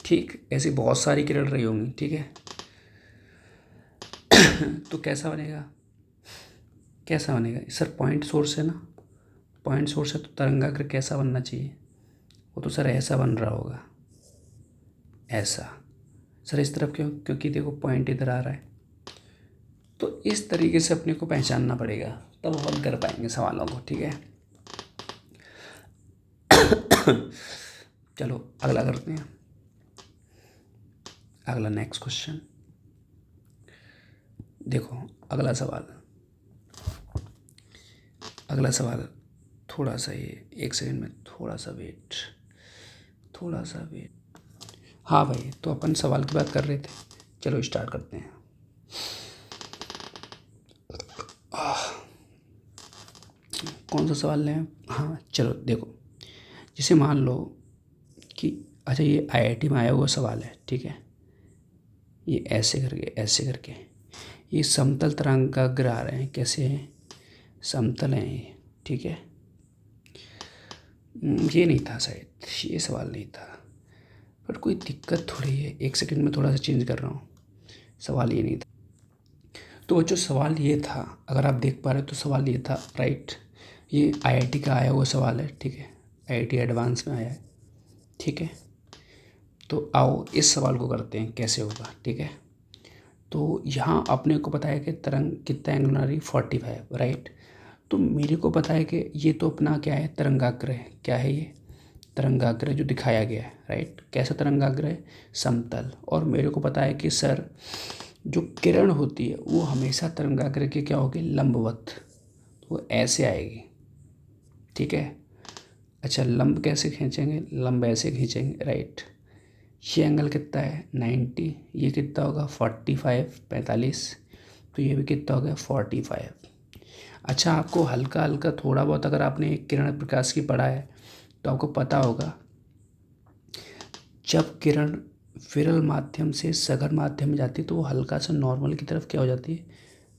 ठीक। ऐसी बहुत सारी किरण रही होंगी, ठीक है। तो कैसा बनेगा, कैसा बनेगा सर? पॉइंट सोर्स है ना, पॉइंट सोर्स है तो तरंगाग्र कैसा बनना चाहिए? वो तो सर ऐसा बन रहा होगा, ऐसा। सर इस तरफ क्यों? क्योंकि देखो पॉइंट इधर आ रहा है। तो इस तरीके से अपने को पहचानना पड़ेगा, तब अपन कर पाएंगे सवालों को, ठीक है। चलो अगला करते हैं। अगला नेक्स्ट क्वेश्चन देखो। अगला सवाल थोड़ा सा ये 1 सेकंड में, थोड़ा सा वेट। हाँ भाई, तो अपन सवाल की बात कर रहे थे, चलो स्टार्ट करते हैं। कौन सा सवाल लें? हाँ चलो देखो, जैसे मान लो कि अच्छा ये आईआईटी में आया हुआ सवाल है, ठीक है। ये ऐसे करके ये समतल तरंगाग्र आ रहे हैं, कैसे हैं? समतल हैं ये, ठीक है। ये नहीं था शायद, ये सवाल नहीं था, पर कोई दिक्कत थोड़ी है। 1 सेकंड में थोड़ा सा चेंज कर रहा हूँ। सवाल ये नहीं था। तो जो सवाल ये था, अगर आप देख पा रहे हो तो सवाल ये था, राइट। ये आईआईटी का आया हुआ सवाल है, ठीक है। आईआईटी एडवांस में आया है, ठीक है। तो आओ इस सवाल को करते हैं कैसे होगा, ठीक है। तो यहाँ अपने को पता है कि तरंग कितना एंगल बना रही है, 45, राइट। तो मेरे को पता है कि ये तो अपना क्या है, तरंगाग्र है। क्या है ये? तरंगाग्र जो दिखाया गया है, राइट। कैसा तरंगाग्र है? समतल। और मेरे को पता है कि सर जो किरण होती है वो हमेशा तरंगाग्र के क्या होगी, लंबवत। तो वो ऐसे आएगी, ठीक है। अच्छा लंब कैसे खींचेंगे? लंब ऐसे खींचेंगे, राइट। ये एंगल कितना है, 90। ये कितना होगा, 45, 45। तो ये भी कितना हो गया, 45। अच्छा आपको हल्का हल्का थोड़ा बहुत अगर आपने किरण प्रकाश की पढ़ा है तो आपको पता होगा, जब किरण विरल माध्यम से सघन माध्यम में जाती है तो वो हल्का सा नॉर्मल की तरफ क्या हो जाती है,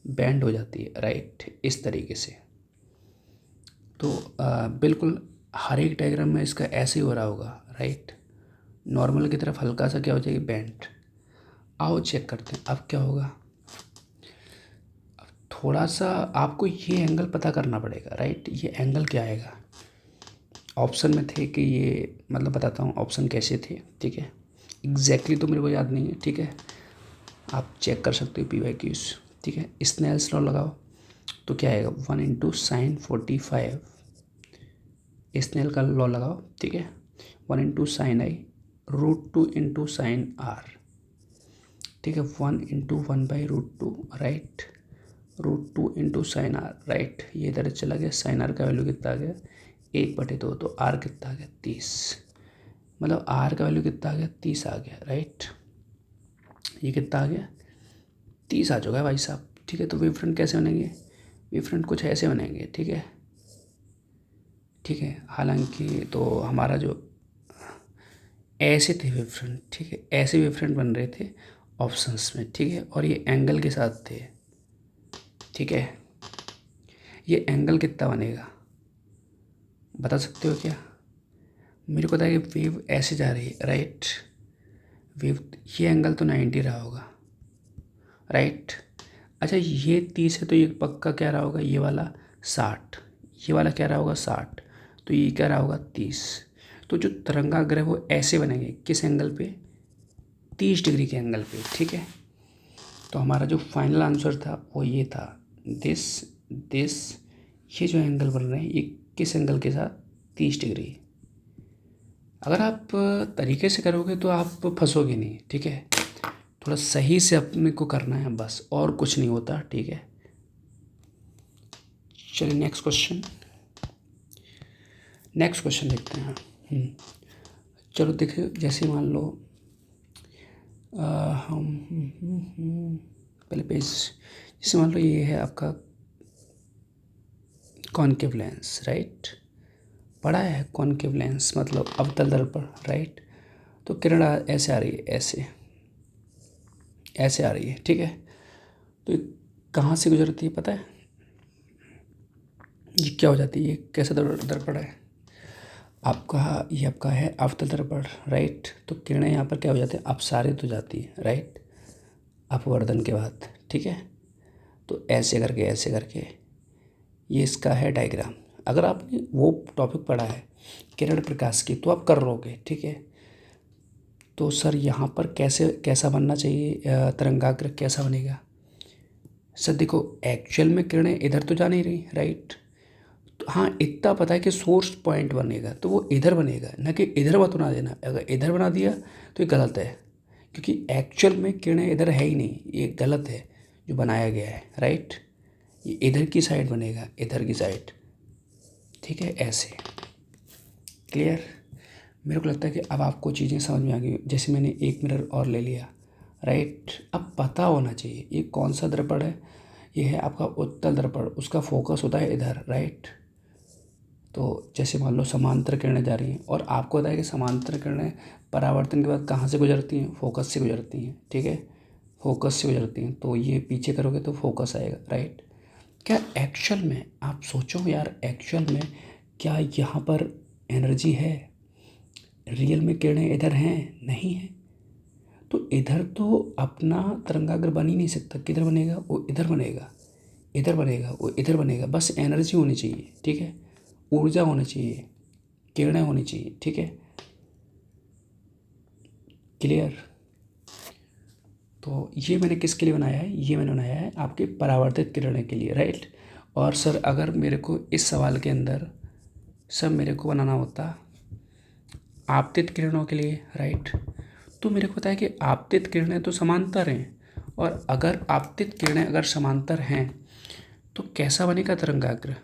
बैंड हो जाती है, राइट। इस तरीके से। तो बिल्कुल हर एक डायग्राम में इसका ऐसे ही हो रहा होगा, राइट। नॉर्मल की तरफ हल्का सा क्या हो जाएगी, बैंड। आओ चेक करते हैं अब क्या होगा। थोड़ा सा आपको ये एंगल पता करना पड़ेगा, राइट। ये एंगल क्या आएगा? ऑप्शन में थे कि ये, मतलब बताता हूँ ऑप्शन कैसे थे, ठीक है। एग्जैक्टली तो मेरे को याद नहीं है, ठीक है। आप चेक कर सकते हो PYQs, ठीक है। स्नेल्स लॉ लगाओ तो क्या आएगा, 1 × sin45। स्नेल का लॉ लगाओ, ठीक है। 1 × sin I √2 × sin R, ठीक है। 1 × 1/√2, राइट। √2 × sin R, right. ये इधर चला गया, sin R का वैल्यू कितना आ गया, 1/2। तो R कितना आ गया, 30। मतलब R का वैल्यू कितना आ गया, 30 आ गया, राइट। ये कितना आ गया, 30 आ चुका है भाई साहब, ठीक है। तो वेव फ्रंट कैसे बनेंगे? वेव फ्रंट कुछ ऐसे बनेंगे, ठीक है, ठीक है। हालांकि तो हमारा जो ऐसे थे वेव फ्रंट, ठीक है, ऐसे वेव फ्रंट बन रहे थे ऑप्शंस में, ठीक है। और ये एंगल के साथ थे, ठीक है। ये एंगल कितना बनेगा बता सकते हो क्या? मेरे को पता है कि वेव ऐसे जा रही है, राइट। वेव, ये एंगल तो 90 रहा होगा, राइट। अच्छा ये 30 है तो ये पक्का क्या रहा होगा, ये वाला 60। ये वाला क्या रहा होगा, 60। तो ये क्या रहा होगा, 30। तो जो तरंगाग्र वो ऐसे बनेंगे, किस एंगल पे, 30 डिग्री के एंगल पे, ठीक है। तो हमारा जो फाइनल आंसर था वो ये था, दिस दिस ये जो एंगल बन रहे हैं ये किस एंगल के साथ, 30 डिग्री। अगर आप तरीके से करोगे तो आप फंसोगे नहीं, ठीक है। थोड़ा सही से अपने को करना है बस, और कुछ नहीं होता, ठीक है। चलिए नेक्स्ट क्वेश्चन देखते हैं। चलो देखिए, जैसे मान लो हम पहले पेज, जैसे मान लो ये है आपका कॉनकेव लेंस, राइट। पढ़ा है कॉनकेव लेंस मतलब अवतल दर्पण, राइट। तो किरण ऐसे आ रही है, ऐसे आ रही है, ठीक है। तो ये कहाँ से गुजरती है पता है? ये क्या हो जाती है, ये कैसा दर्पण है आपका? ये आपका है अवतल दर्पण, राइट। तो किरणें यहाँ पर क्या हो जाती है, अपसारित हो जाती है, राइट, अपवर्तन के बाद, ठीक है। तो ऐसे करके ये इसका है डायग्राम। अगर आपने वो टॉपिक पढ़ा है किरण प्रकाश की तो आप कर लोगे, ठीक है। तो सर यहाँ पर कैसा बनना चाहिए तरंगाग्र कैसा बनेगा? सर देखो, एक्चुअल में किरणें इधर तो जा नहीं रही, राइट। तो हाँ, इतना पता है कि सोर्स पॉइंट बनेगा तो वो इधर बनेगा, ना कि इधर मत बना देना। अगर इधर बना दिया तो ये गलत है, क्योंकि एक्चुअल में किरणें इधर है ही नहीं, ये गलत है जो बनाया गया है, राइट। ये इधर की साइड बनेगा, इधर की साइड, ठीक है, ऐसे। क्लियर? मेरे को लगता है कि अब आपको चीज़ें समझ में आ गई। जैसे मैंने एक मिरर और ले लिया, राइट। अब पता होना चाहिए ये कौन सा दर्पण है। ये है आपका उत्तल दर्पण, उसका फोकस होता है इधर, राइट। तो जैसे मान लो समांतर किरणें जा रही हैं और आपको पता है कि समांतर किरणें परावर्तन के बाद कहाँ से गुजरती हैं? फोकस से गुजरती हैं, ठीक है, फोकस से गुजरती हैं। तो ये पीछे करोगे तो फोकस आएगा, राइट। क्या एक्चुअल में आप सोचो यार, एक्चुअल में क्या यहाँ पर एनर्जी है? रियल में किरणें इधर हैं? नहीं है। तो इधर तो अपना तरंगाग्र बन ही नहीं सकता। किधर बनेगा? वो इधर बनेगा, इधर बनेगा, वो इधर बनेगा। बस एनर्जी होनी चाहिए, ठीक है, ऊर्जा होनी चाहिए, किरणें होनी चाहिए, ठीक है। क्लियर? तो ये मैंने किसके लिए बनाया है? ये मैंने बनाया है आपके परावर्तित किरणें के लिए, राइट। और सर अगर मेरे को इस सवाल के अंदर सर मेरे को बनाना होता आपतित किरणों के लिए, राइट, तो मेरे को पता है कि आपतित किरणें तो समांतर हैं, और अगर आपतित किरणें अगर समांतर हैं तो कैसा बनेगा तरंगाग्र?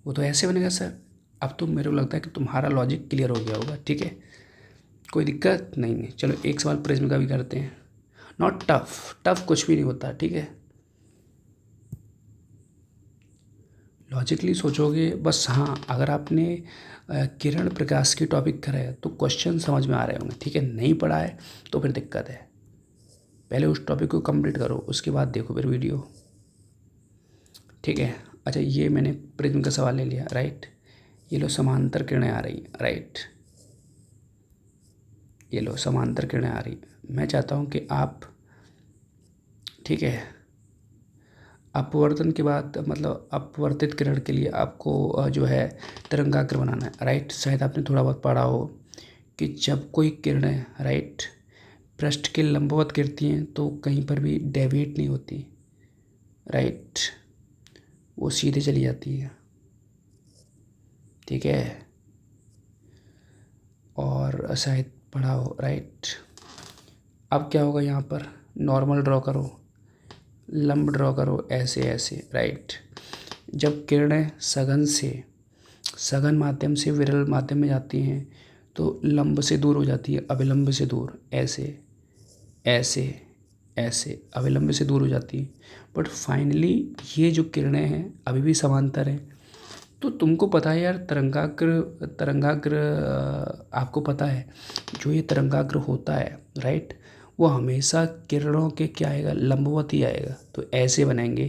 वो तो ऐसे बनेगा सर। अब तो मेरे को लगता है कि तुम्हारा लॉजिक क्लियर हो गया होगा, ठीक है, कोई दिक्कत नहीं है। चलो एक सवाल प्रिज्म का भी करते हैं। नॉट टफ, टफ कुछ भी नहीं होता, ठीक है। लॉजिकली सोचोगे बस। हाँ, अगर आपने किरण प्रकाश की टॉपिक करा है तो क्वेश्चन समझ में आ रहे होंगे, ठीक है। नहीं पढ़ा है तो फिर दिक्कत है। पहले उस टॉपिक को कंप्लीट करो, उसके बाद देखो फिर वीडियो, ठीक है। अच्छा, ये मैंने प्रिज्म का सवाल ले लिया, राइट। ये लो समांतर किरणें आ रही, राइट। ये लो समांतर किरणें आ रही। मैं चाहता हूँ कि आप, ठीक है, अपवर्तन के बाद मतलब अपवर्तित किरण के लिए आपको जो है तरंगाग्र बनाना है, राइट। शायद आपने थोड़ा बहुत पढ़ा हो कि जब कोई किरणें, राइट, पृष्ठ के लंबवत गिरती हैं तो कहीं पर भी डेविएट नहीं होती, राइट, वो सीधे चली जाती है, ठीक है। और शायद पढ़ा हो, राइट। अब क्या होगा, यहाँ पर नॉर्मल ड्रॉ करो, लंब ड्रॉ करो, ऐसे ऐसे, राइट। जब किरणें सघन माध्यम से विरल माध्यम में जाती हैं तो लंब से दूर हो जाती है, अभिलंब से दूर, ऐसे ऐसे ऐसे, अभिलंब से दूर हो जाती है। बट फाइनली ये जो किरणें हैं अभी भी समांतर हैं। तो तुमको पता है यार, तरंगाग्र आपको पता है जो ये तरंगाग्र होता है, राइट, वो हमेशा किरणों के क्या आएगा? लंबवत ही आएगा। तो ऐसे बनेंगे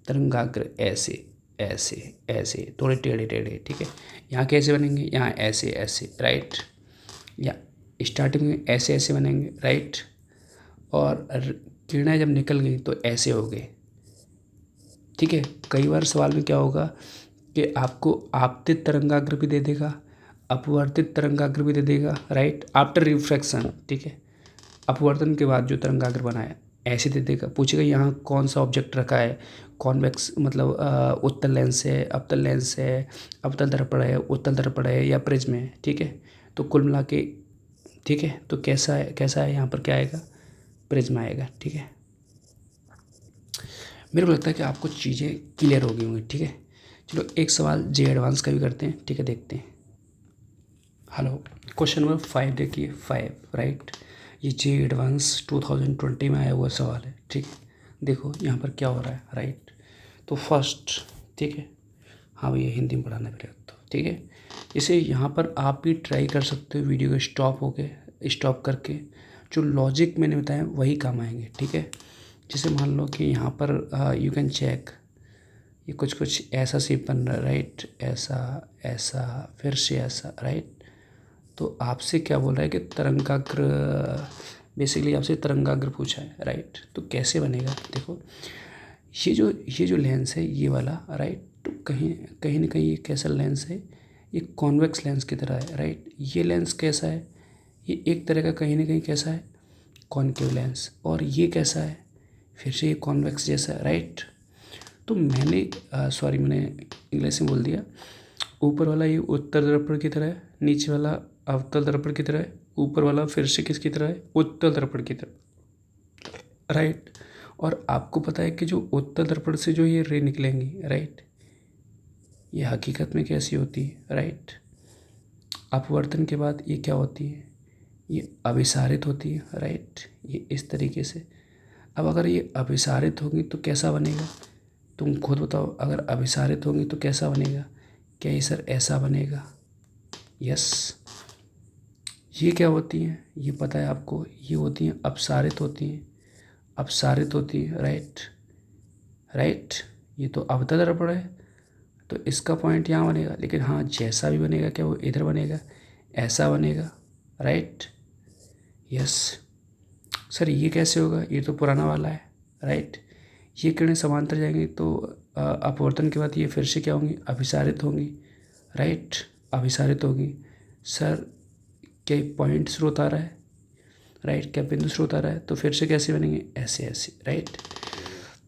तरंगाग्र, ऐसे ऐसे ऐसे, थोड़े टेढ़े टेढ़े, ठीक है। यहाँ कैसे बनेंगे? यहाँ ऐसे ऐसे, राइट। या स्टार्टिंग में ऐसे ऐसे बनेंगे, राइट। और किरणें जब निकल गई तो ऐसे हो गए, ठीक है। कई बार सवाल में क्या होगा कि आपको आपतित तरंगाग्र भी दे देगा, अपवर्तित तरंगाग्र भी दे देगा, राइट, आफ्टर रिफ्रैक्शन, ठीक है। अपवर्तन के बाद जो तरंगाग्र बना है ऐसे दे देगा। पूछेगा यहाँ कौन सा ऑब्जेक्ट रखा है, कॉन्वेक्स मतलब उत्तल लेंस है, अवतल लेंस है, अवतल दर्पण है, उत्तल दर्पण है, या प्रिज्म है, ठीक है। तो कुल मिला के, ठीक है, तो कैसा है यहाँ पर क्या आएगा? प्रिज्म आएगा, ठीक है। मेरे को लगता है कि आपको चीज़ें क्लियर हो गई होंगी, ठीक है। चलो एक सवाल जे एडवांस का भी करते हैं, ठीक है, देखते हैं। हेलो, क्वेश्चन नंबर 5 देखिए, 5, राइट। ये जे एडवांस 2020 में आया हुआ सवाल है, ठीक है। देखो यहाँ पर क्या हो रहा है, राइट। तो फर्स्ट, ठीक है, हाँ भैया हिंदी में पढ़ाना पड़ेगा तो, ठीक है। इसे यहाँ पर आप भी ट्राई कर सकते हो, वीडियो को स्टॉप करके जो लॉजिक मैंने बताया वही काम आएंगे, ठीक है। जैसे मान लो कि यहाँ पर यू कैन चेक, ये कुछ ऐसा शेप बन रहा है, राइट, ऐसा ऐसा फिर से ऐसा, राइट। तो आपसे क्या बोल रहा है कि तरंगाग्र, बेसिकली आपसे तरंगाग्र पूछा है, राइट। तो कैसे बनेगा देखो, ये जो लेंस है ये वाला, राइट, तो कहीं कहीं ना कहीं ये कैसा लेंस है, ये कॉन्वेक्स लेंस की तरह है, राइट। ये लेंस कैसा है, ये एक तरह का कहीं ना कहीं कैसा है, कॉनकेव लेंस। और ये कैसा है, फिर से ये कॉन्वेक्स जैसा है, राइट। तो मैंने इंग्लिश में बोल दिया। ऊपर वाला ये उत्तर दर्पण की तरह है, नीचे वाला अवतल दर्पण की तरह है, ऊपर वाला फिर से किसकी तरह है, उत्तल दर्पण की तरह, राइट। और आपको पता है कि जो उत्तल दर्पण से जो ये रे निकलेंगी, राइट, ये हकीकत में कैसी होती है, राइट। अपवर्तन के बाद ये क्या होती है, ये अभिसारित होती है, राइट, ये इस तरीके से। अब अगर ये अभिसारित होगी तो कैसा बनेगा, तुम खुद बताओ। अगर अभिसारित होंगी तो कैसा बनेगा, क्या ये सर ऐसा बनेगा, यस। ये क्या होती हैं, ये पता है आपको, ये होती हैं अपसारित होती हैं, अपसारित होती है, राइट, राइट। ये तो अवतल दर्पण है तो इसका पॉइंट यहाँ बनेगा, लेकिन हाँ जैसा भी बनेगा क्या वो इधर बनेगा, ऐसा बनेगा, राइट, यस। सर ये कैसे होगा, ये तो पुराना वाला है, राइट। ये किरणें समांतर जाएंगी तो अपवर्तन के बाद ये फिर से क्या होंगी, अभिसारित होंगी, राइट, अभिसारित होगी। सर क्या पॉइंट स्रोत आ रहा है, राइट, क्या बिंदु स्रोत आ रहा है, तो फिर से कैसे बनेंगे, ऐसे ऐसे, राइट।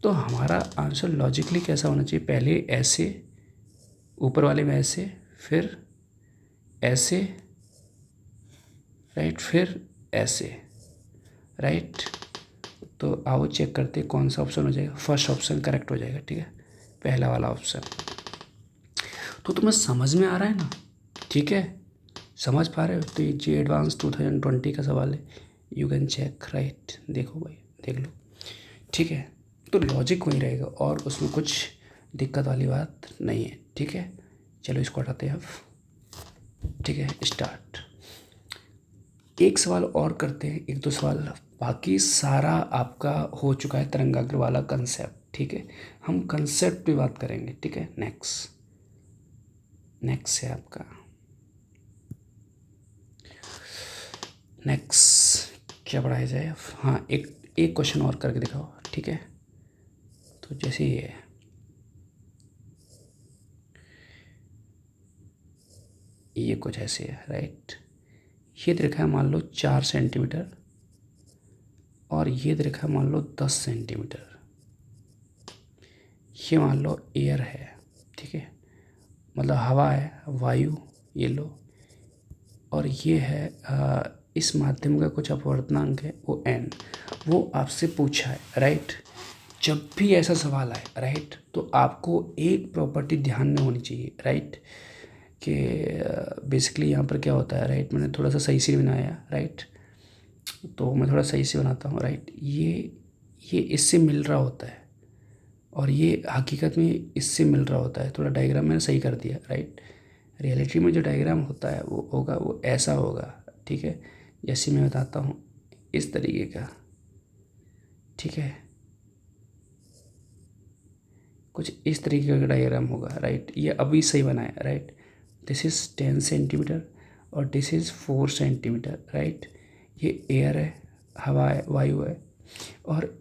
तो हमारा आंसर लॉजिकली कैसा होना चाहिए, पहले ऐसे, ऊपर वाले में ऐसे, फिर ऐसे, राइट, फिर ऐसे, राइट। तो आओ चेक करते हैं कौन सा ऑप्शन हो जाएगा। फर्स्ट ऑप्शन करेक्ट हो जाएगा, ठीक है, पहला वाला ऑप्शन। तो तुम्हें समझ में आ रहा है ना, ठीक है, समझ पा रहे हो। तो ये जी एडवांस 2020 का सवाल है, यू कैन चेक, राइट, देखो भाई, देख लो, ठीक है। तो लॉजिक वही रहेगा और उसमें कुछ दिक्कत वाली बात नहीं है, ठीक है। चलो इसको हटाते हैं अब, ठीक है, स्टार्ट। एक सवाल और करते हैं, एक दो सवाल, बाकी सारा आपका हो चुका है तरंगाग्र वाला कंसेप्ट, ठीक है। हम कंसेप्ट पे बात करेंगे, ठीक है। नेक्स्ट है आपका, नेक्स्ट क्या पढ़ाया जाए अब। हाँ, एक क्वेश्चन और करके दिखाओ, ठीक है। तो जैसे ये कुछ ऐसे है, राइट। ये दे रखा है मान लो 4 सेंटीमीटर और ये दे रखा है मान लो 10 सेंटीमीटर। ये मान लो एयर है, ठीक है, मतलब हवा है, वायु, ये लो। और ये है इस माध्यम का कुछ अपवर्तनांक है वो n, वो आपसे पूछा है, राइट। जब भी ऐसा सवाल आए, राइट, तो आपको एक प्रॉपर्टी ध्यान में होनी चाहिए, राइट, कि बेसिकली यहाँ पर क्या होता है, राइट। मैंने थोड़ा सा सही से बनाया, राइट, तो मैं थोड़ा सही से बनाता हूँ, राइट। ये इससे मिल रहा होता है और ये हकीकत में इससे मिल रहा होता है। थोड़ा डायग्राम मैंने सही कर दिया, राइट। रियलिटी में जो डायग्राम होता है वो होगा, वो ऐसा होगा, ठीक है। जैसे मैं बताता हूँ इस तरीके का, ठीक है, कुछ इस तरीके का डायग्राम होगा, राइट। ये अभी सही बना है, राइट। दिस इज़ 10 सेंटीमीटर और दिस इज़ 4 सेंटीमीटर, राइट। ये एयर है, हवा है, वायु है, और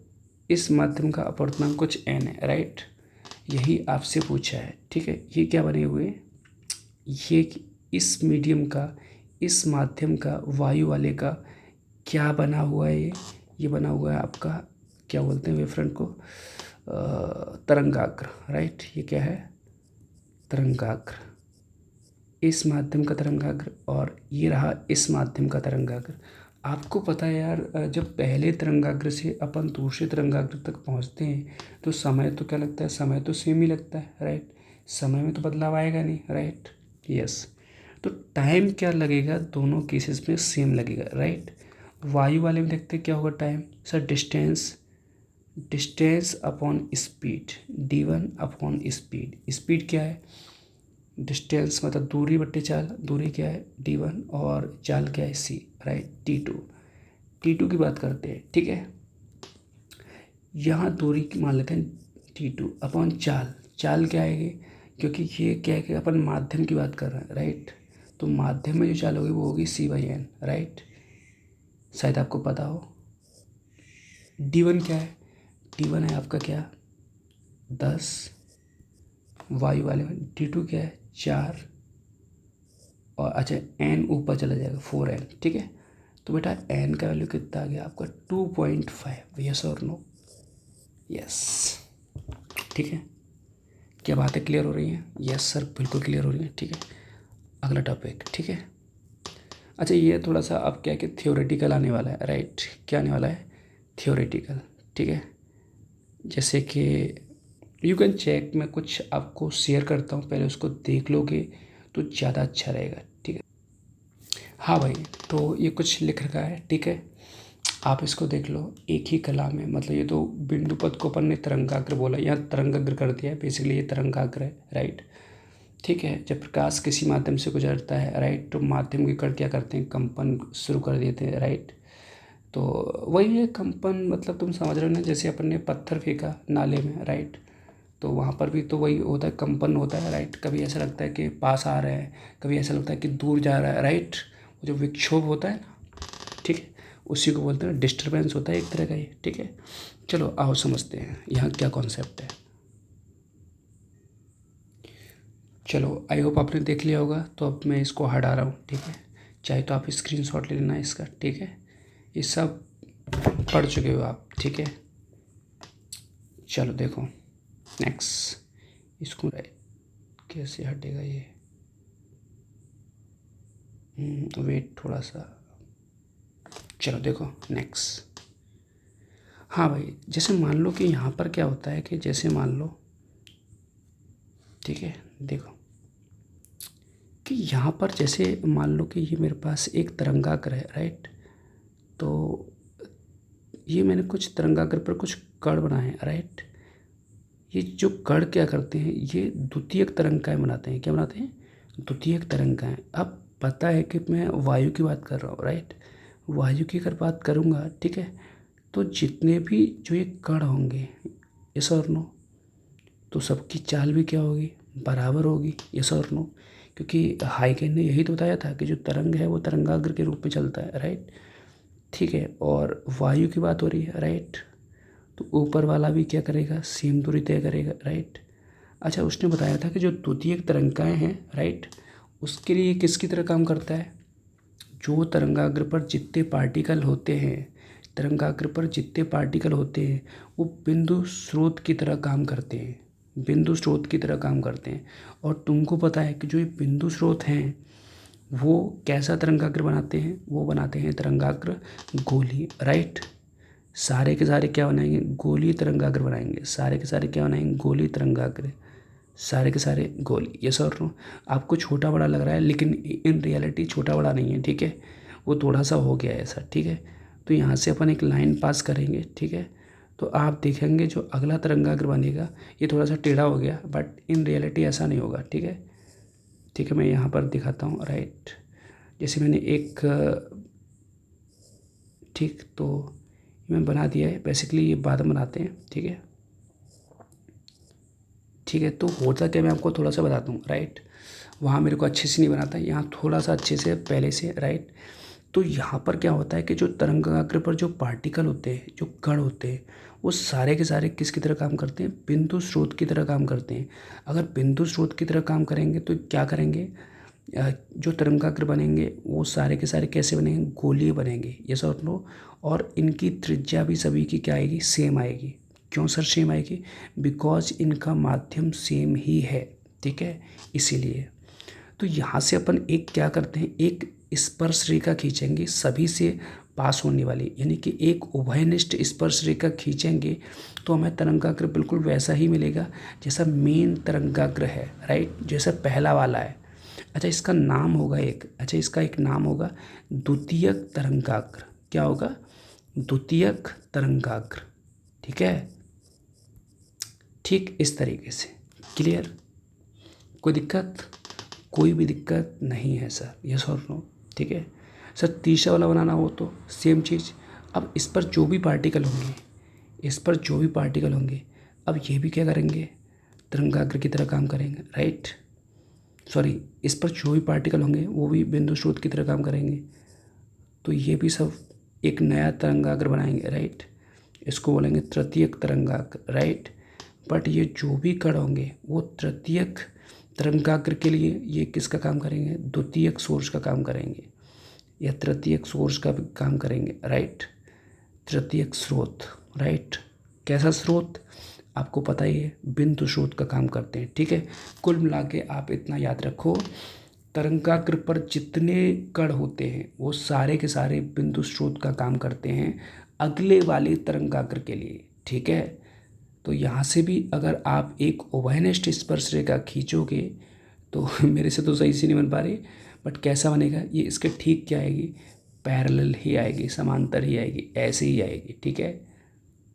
इस माध्यम का अपवर्तनांक कुछ n है, राइट। यही आपसे पूछा है, ठीक है। ये क्या बने हुए, ये इस मीडियम का, इस माध्यम का, वायु वाले का क्या बना हुआ है, ये बना हुआ है आपका, क्या बोलते हैं वेवफ्रंट को, तरंगाग्र, राइट। ये क्या है, तरंगाग्र, इस माध्यम का तरंगाग्र, और ये रहा इस माध्यम का तरंगाग्र। आपको पता है यार, जब पहले तरंगाग्र से अपन दूसरे तरंगाग्र तक पहुंचते हैं तो समय तो क्या लगता है, समय तो सेम ही लगता है, राइट। समय में तो बदलाव आएगा नहीं, राइट, यस। तो टाइम क्या लगेगा, दोनों केसेस में सेम लगेगा, राइट। वायु वाले में देखते क्या होगा time, sir distance upon speed, d1 upon speed. Speed क्या है, डिस्टेंस मतलब दूरी बट्टे चाल, दूरी क्या है d1 और चाल क्या है c, राइट, t2 की बात करते हैं, ठीक है। यहाँ दूरी की मान लेते हैं t2 अपॉन चाल क्या आएगी, क्योंकि ये क्या है कि अपन माध्यम की बात कर रहे हैं, राइट। तो माध्यम में जो चाल होगी वो होगी c/n, राइट, शायद आपको पता हो। d1 क्या है, d1 है आपका क्या, 10, वायु वाले में d2 क्या है 4, और अच्छा n ऊपर चला जाएगा 4n, ठीक है। तो बेटा n का वैल्यू कितना आ गया आपका 2.5, यस और नो? यस, ठीक है। क्या बातें क्लियर हो रही हैं? यस सर, बिल्कुल क्लियर हो रही हैं, ठीक है। अगला टॉपिक, ठीक है। अच्छा ये थोड़ा सा अब क्या है कि थियोरेटिकल आने वाला है, राइट? क्या आने वाला है? थियोरेटिकल, ठीक है। जैसे कि यू कैन चेक, मैं कुछ आपको शेयर करता हूँ, पहले उसको देख लोगे तो ज़्यादा अच्छा रहेगा, ठीक है। हाँ भाई, तो ये कुछ लिख रखा है, ठीक है। आप इसको देख लो, एक ही कला में, मतलब ये तो बिंदु पद को अपन ने तरंगाग्र बोला, यहाँ तरंगाग्र कर दिया है, बेसिकली ये तरंगाग्र है, राइट? ठीक है। जब प्रकाश किसी माध्यम से गुजरता है, राइट, तो माध्यम के कण क्या करते हैं? कंपन शुरू कर देते हैं, राइट? तो वही है कंपन, मतलब तुम समझ रहे हो ना, जैसे अपन ने पत्थर फेंका नाले में, राइट, तो वहाँ पर भी तो वही होता है, कंपन होता है, राइट। कभी ऐसा लगता है कि पास आ रहा है, कभी ऐसा लगता है कि दूर जा रहा है, राइट। वो जो विक्षोभ होता है ना, ठीक है, उसी को बोलते हैं डिस्टरबेंस, होता है एक तरह का ये, ठीक है। चलो आओ समझते हैं यहाँ क्या कॉन्सेप्ट है। चलो आई होप आपने देख लिया होगा, तो अब मैं इसको हटा रहा हूँ, ठीक है। चाहे तो आप स्क्रीनशॉट ले लेना इसका, ठीक है। ये सब पढ़ चुके हो आप, ठीक है। चलो देखो नेक्स्ट, इसको कैसे हटेगा ये? वेट थोड़ा सा, चलो देखो नेक्स्ट। हाँ भाई, जैसे मान लो कि यहाँ पर क्या होता है कि जैसे मान लो, ठीक है, देखो कि यहाँ पर जैसे मान लो कि ये मेरे पास एक तरंगाग्र है, राइट। तो ये मैंने कुछ तरंगाग्र पर कुछ कण बनाए हैं, राइट। ये जो कण क्या करते हैं, ये द्वितीयक तरंगाएँ बनाते हैं। क्या बनाते हैं? द्वितीयक तरंगाएँ। अब पता है कि मैं वायु की बात कर रहा हूँ, राइट। वायु की अगर बात करूँगा, ठीक है, तो जितने भी जो ये कण होंगे, यस और नो, तो सबकी चाल भी क्या होगी? बराबर होगी, यस और नो। क्योंकि हाइगन ने यही तो बताया था कि जो तरंग है वो तरंगाग्र के रूप में चलता है, राइट। ठीक है, और वायु की बात हो रही है, राइट। तो ऊपर वाला भी क्या करेगा? सेम दूरी तय करेगा, राइट। अच्छा, उसने बताया था कि जो द्वितीयक तरंगाएँ हैं, राइट, उसके लिए किसकी तरह काम करता है? जो तरंगाग्र पर जितने पार्टिकल होते हैं, तरंगाग्र पर जितने पार्टिकल होते हैं, वो बिंदु स्रोत की तरह काम करते हैं, बिंदु स्रोत की तरह काम करते हैं। और तुमको पता है कि जो ये बिंदु स्रोत हैं वो कैसा तरंगाग्र बनाते हैं? वो बनाते हैं तरंगाग्र गोलीय, राइट। सारे के सारे क्या बनाएंगे? गोलीय तरंगाग्र बनाएंगे। सारे के सारे क्या बनाएंगे? गोलीय तरंगाग्र। सारे के सारे गोली, यस और नो। आपको छोटा बड़ा लग रहा है, लेकिन इन रियलिटी छोटा बड़ा नहीं है, ठीक है। वो थोड़ा सा हो गया है ऐसा, ठीक है। तो यहाँ से अपन एक लाइन पास करेंगे, ठीक है। तो आप देखेंगे जो अगला तरंगाग्र बनेगा ये थोड़ा सा टेढ़ा हो गया, बट इन रियलिटी ऐसा नहीं होगा, ठीक है। ठीक है, मैं यहाँ पर दिखाता हूँ, राइट। जैसे मैंने एक, ठीक, तो मैं बना दिया है, बेसिकली ये बाद में बनाते हैं, ठीक है। ठीक है, तो होता क्या, मैं आपको थोड़ा सा बताता हूँ, राइट। वहाँ मेरे को अच्छे से नहीं बनाता, यहाँ थोड़ा सा अच्छे से पहले से, राइट। तो यहाँ पर क्या होता है कि जो तरंगाग्र पर जो पार्टिकल होते हैं, जो कण होते हैं, वो सारे के सारे किसकी तरह काम करते हैं? बिंदु स्रोत की तरह काम करते हैं। अगर बिंदु स्रोत की तरह काम करेंगे तो क्या करेंगे? जो तरंगाग्र बनेंगे वो सारे के सारे कैसे बनेंगे? गोलीय बनेंगे, यस और नो। और इनकी त्रिज्या भी सभी की क्या आएगी? सेम आएगी। क्यों सर सेम आएगी? बिकॉज इनका माध्यम सेम ही है, ठीक है, इसीलिए। तो यहाँ से अपन एक क्या करते हैं, एक स्पर्श रेखा खींचेंगे सभी से पास होने वाली, यानी कि एक उभयनिष्ठ स्पर्श रेखा खींचेंगे तो हमें तरंगाग्र बिल्कुल वैसा ही मिलेगा जैसा मेन तरंगाग्र है, राइट, जैसा पहला वाला है। अच्छा, इसका नाम होगा एक, अच्छा इसका एक नाम होगा द्वितीयक तरंगाग्र। क्या होगा? द्वितीयक तरंगाग्र, ठीक है। ठीक इस तरीके से, क्लियर? कोई दिक्कत? कोई भी दिक्कत नहीं है सर, यस और नो, ठीक है। सर तीसरा वाला बनाना हो तो सेम चीज़। अब इस पर जो भी पार्टिकल होंगे, इस पर जो भी पार्टिकल होंगे, अब ये भी क्या करेंगे? तरंगाग्र की तरह काम करेंगे, राइट। सॉरी, इस पर जो भी पार्टिकल होंगे वो भी बिंदु स्रोत की तरह काम करेंगे। तो ये भी सब एक नया तरंगाग्र बनाएंगे, राइट। इसको बोलेंगे तृतीयक तरंगाग्र, राइट। बट ये जो भी कण होंगे वो तृतीयक तरंगाग्र के लिए ये किसका काम करेंगे, द्वितीयक सोर्स का काम करेंगे या तृतीयक सोर्स का भी काम करेंगे, राइट। तृतीयक स्रोत, राइट। कैसा स्रोत, आपको पता ही है, बिंदु स्रोत का काम करते हैं, ठीक है। कुल मिला के आप इतना याद रखो, तरंगाग्र पर जितने कण होते हैं वो सारे के सारे बिंदु स्रोत का काम करते हैं अगले वाले तरंगाग्र के लिए, ठीक है। तो यहाँ से भी अगर आप एक उभयनिष्ठ स्पर्श रेखा खींचोगे तो मेरे से तो सही से नहीं बन पा रही, बट कैसा बनेगा ये, इसके ठीक क्या आएगी, पैरेलल ही आएगी, समांतर ही आएगी, ऐसे ही आएगी, ठीक है।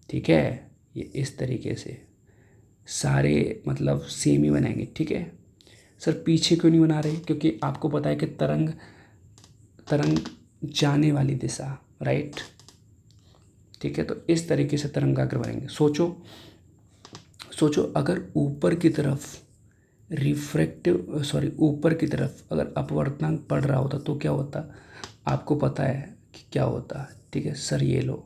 ठीक है, ये इस तरीके से सारे मतलब सेम ही बनाएंगे, ठीक है। सर पीछे क्यों नहीं बना रहे, क्योंकि आपको पता है कि तरंग तरंग जाने वाली दिशा, राइट, ठीक है। तो इस तरीके से तरंगाग्र बनेंगे। सोचो सोचो अगर ऊपर की तरफ ऊपर की तरफ अगर अपवर्तनांक पड़ रहा होता तो क्या होता, आपको पता है कि क्या होता, ठीक है। सर ये लो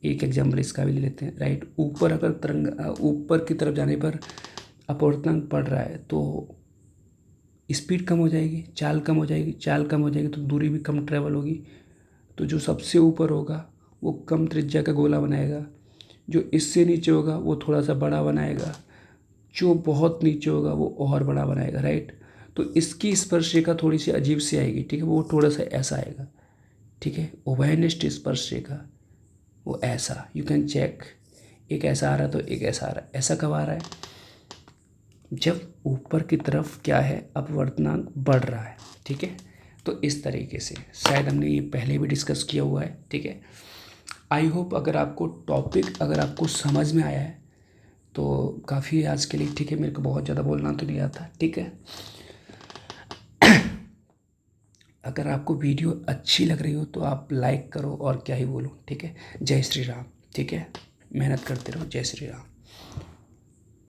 एक एग्जाम्पल इसका भी ले लेते हैं, राइट। ऊपर अगर तरंग ऊपर की तरफ जाने पर अपवर्तनांक पड़ रहा है तो स्पीड कम हो जाएगी, चाल कम हो जाएगी, चाल कम हो जाएगी तो दूरी भी कम ट्रेवल होगी। तो जो सबसे ऊपर होगा वो कम त्रिज्या का गोला बनाएगा, जो इससे नीचे होगा वो थोड़ा सा बड़ा बनाएगा, जो बहुत नीचे होगा वो और बड़ा बनाएगा, राइट। तो इसकी स्पर्श रेखा थोड़ी सी अजीब सी आएगी, ठीक है, वो थोड़ा सा ऐसा आएगा, ठीक है। उभयनिष्ठ स्पर्श रेखा वो ऐसा, यू कैन चेक, एक ऐसा आ रहा है तो एक ऐसा आ रहा है। ऐसा कब आ रहा है, जब ऊपर की तरफ क्या है, अपवर्तनांक बढ़ रहा है, ठीक है। तो इस तरीके से शायद हमने ये पहले भी डिस्कस किया हुआ है, ठीक है। आई होप अगर आपको टॉपिक अगर आपको समझ में आया है तो काफ़ी आज के लिए, ठीक है। मेरे को बहुत ज़्यादा बोलना तो नहीं आता, ठीक है। अगर आपको वीडियो अच्छी लग रही हो तो आप लाइक करो, और क्या ही बोलूँ, ठीक है। जय श्री राम, ठीक है। मेहनत करते रहो, जय श्री राम।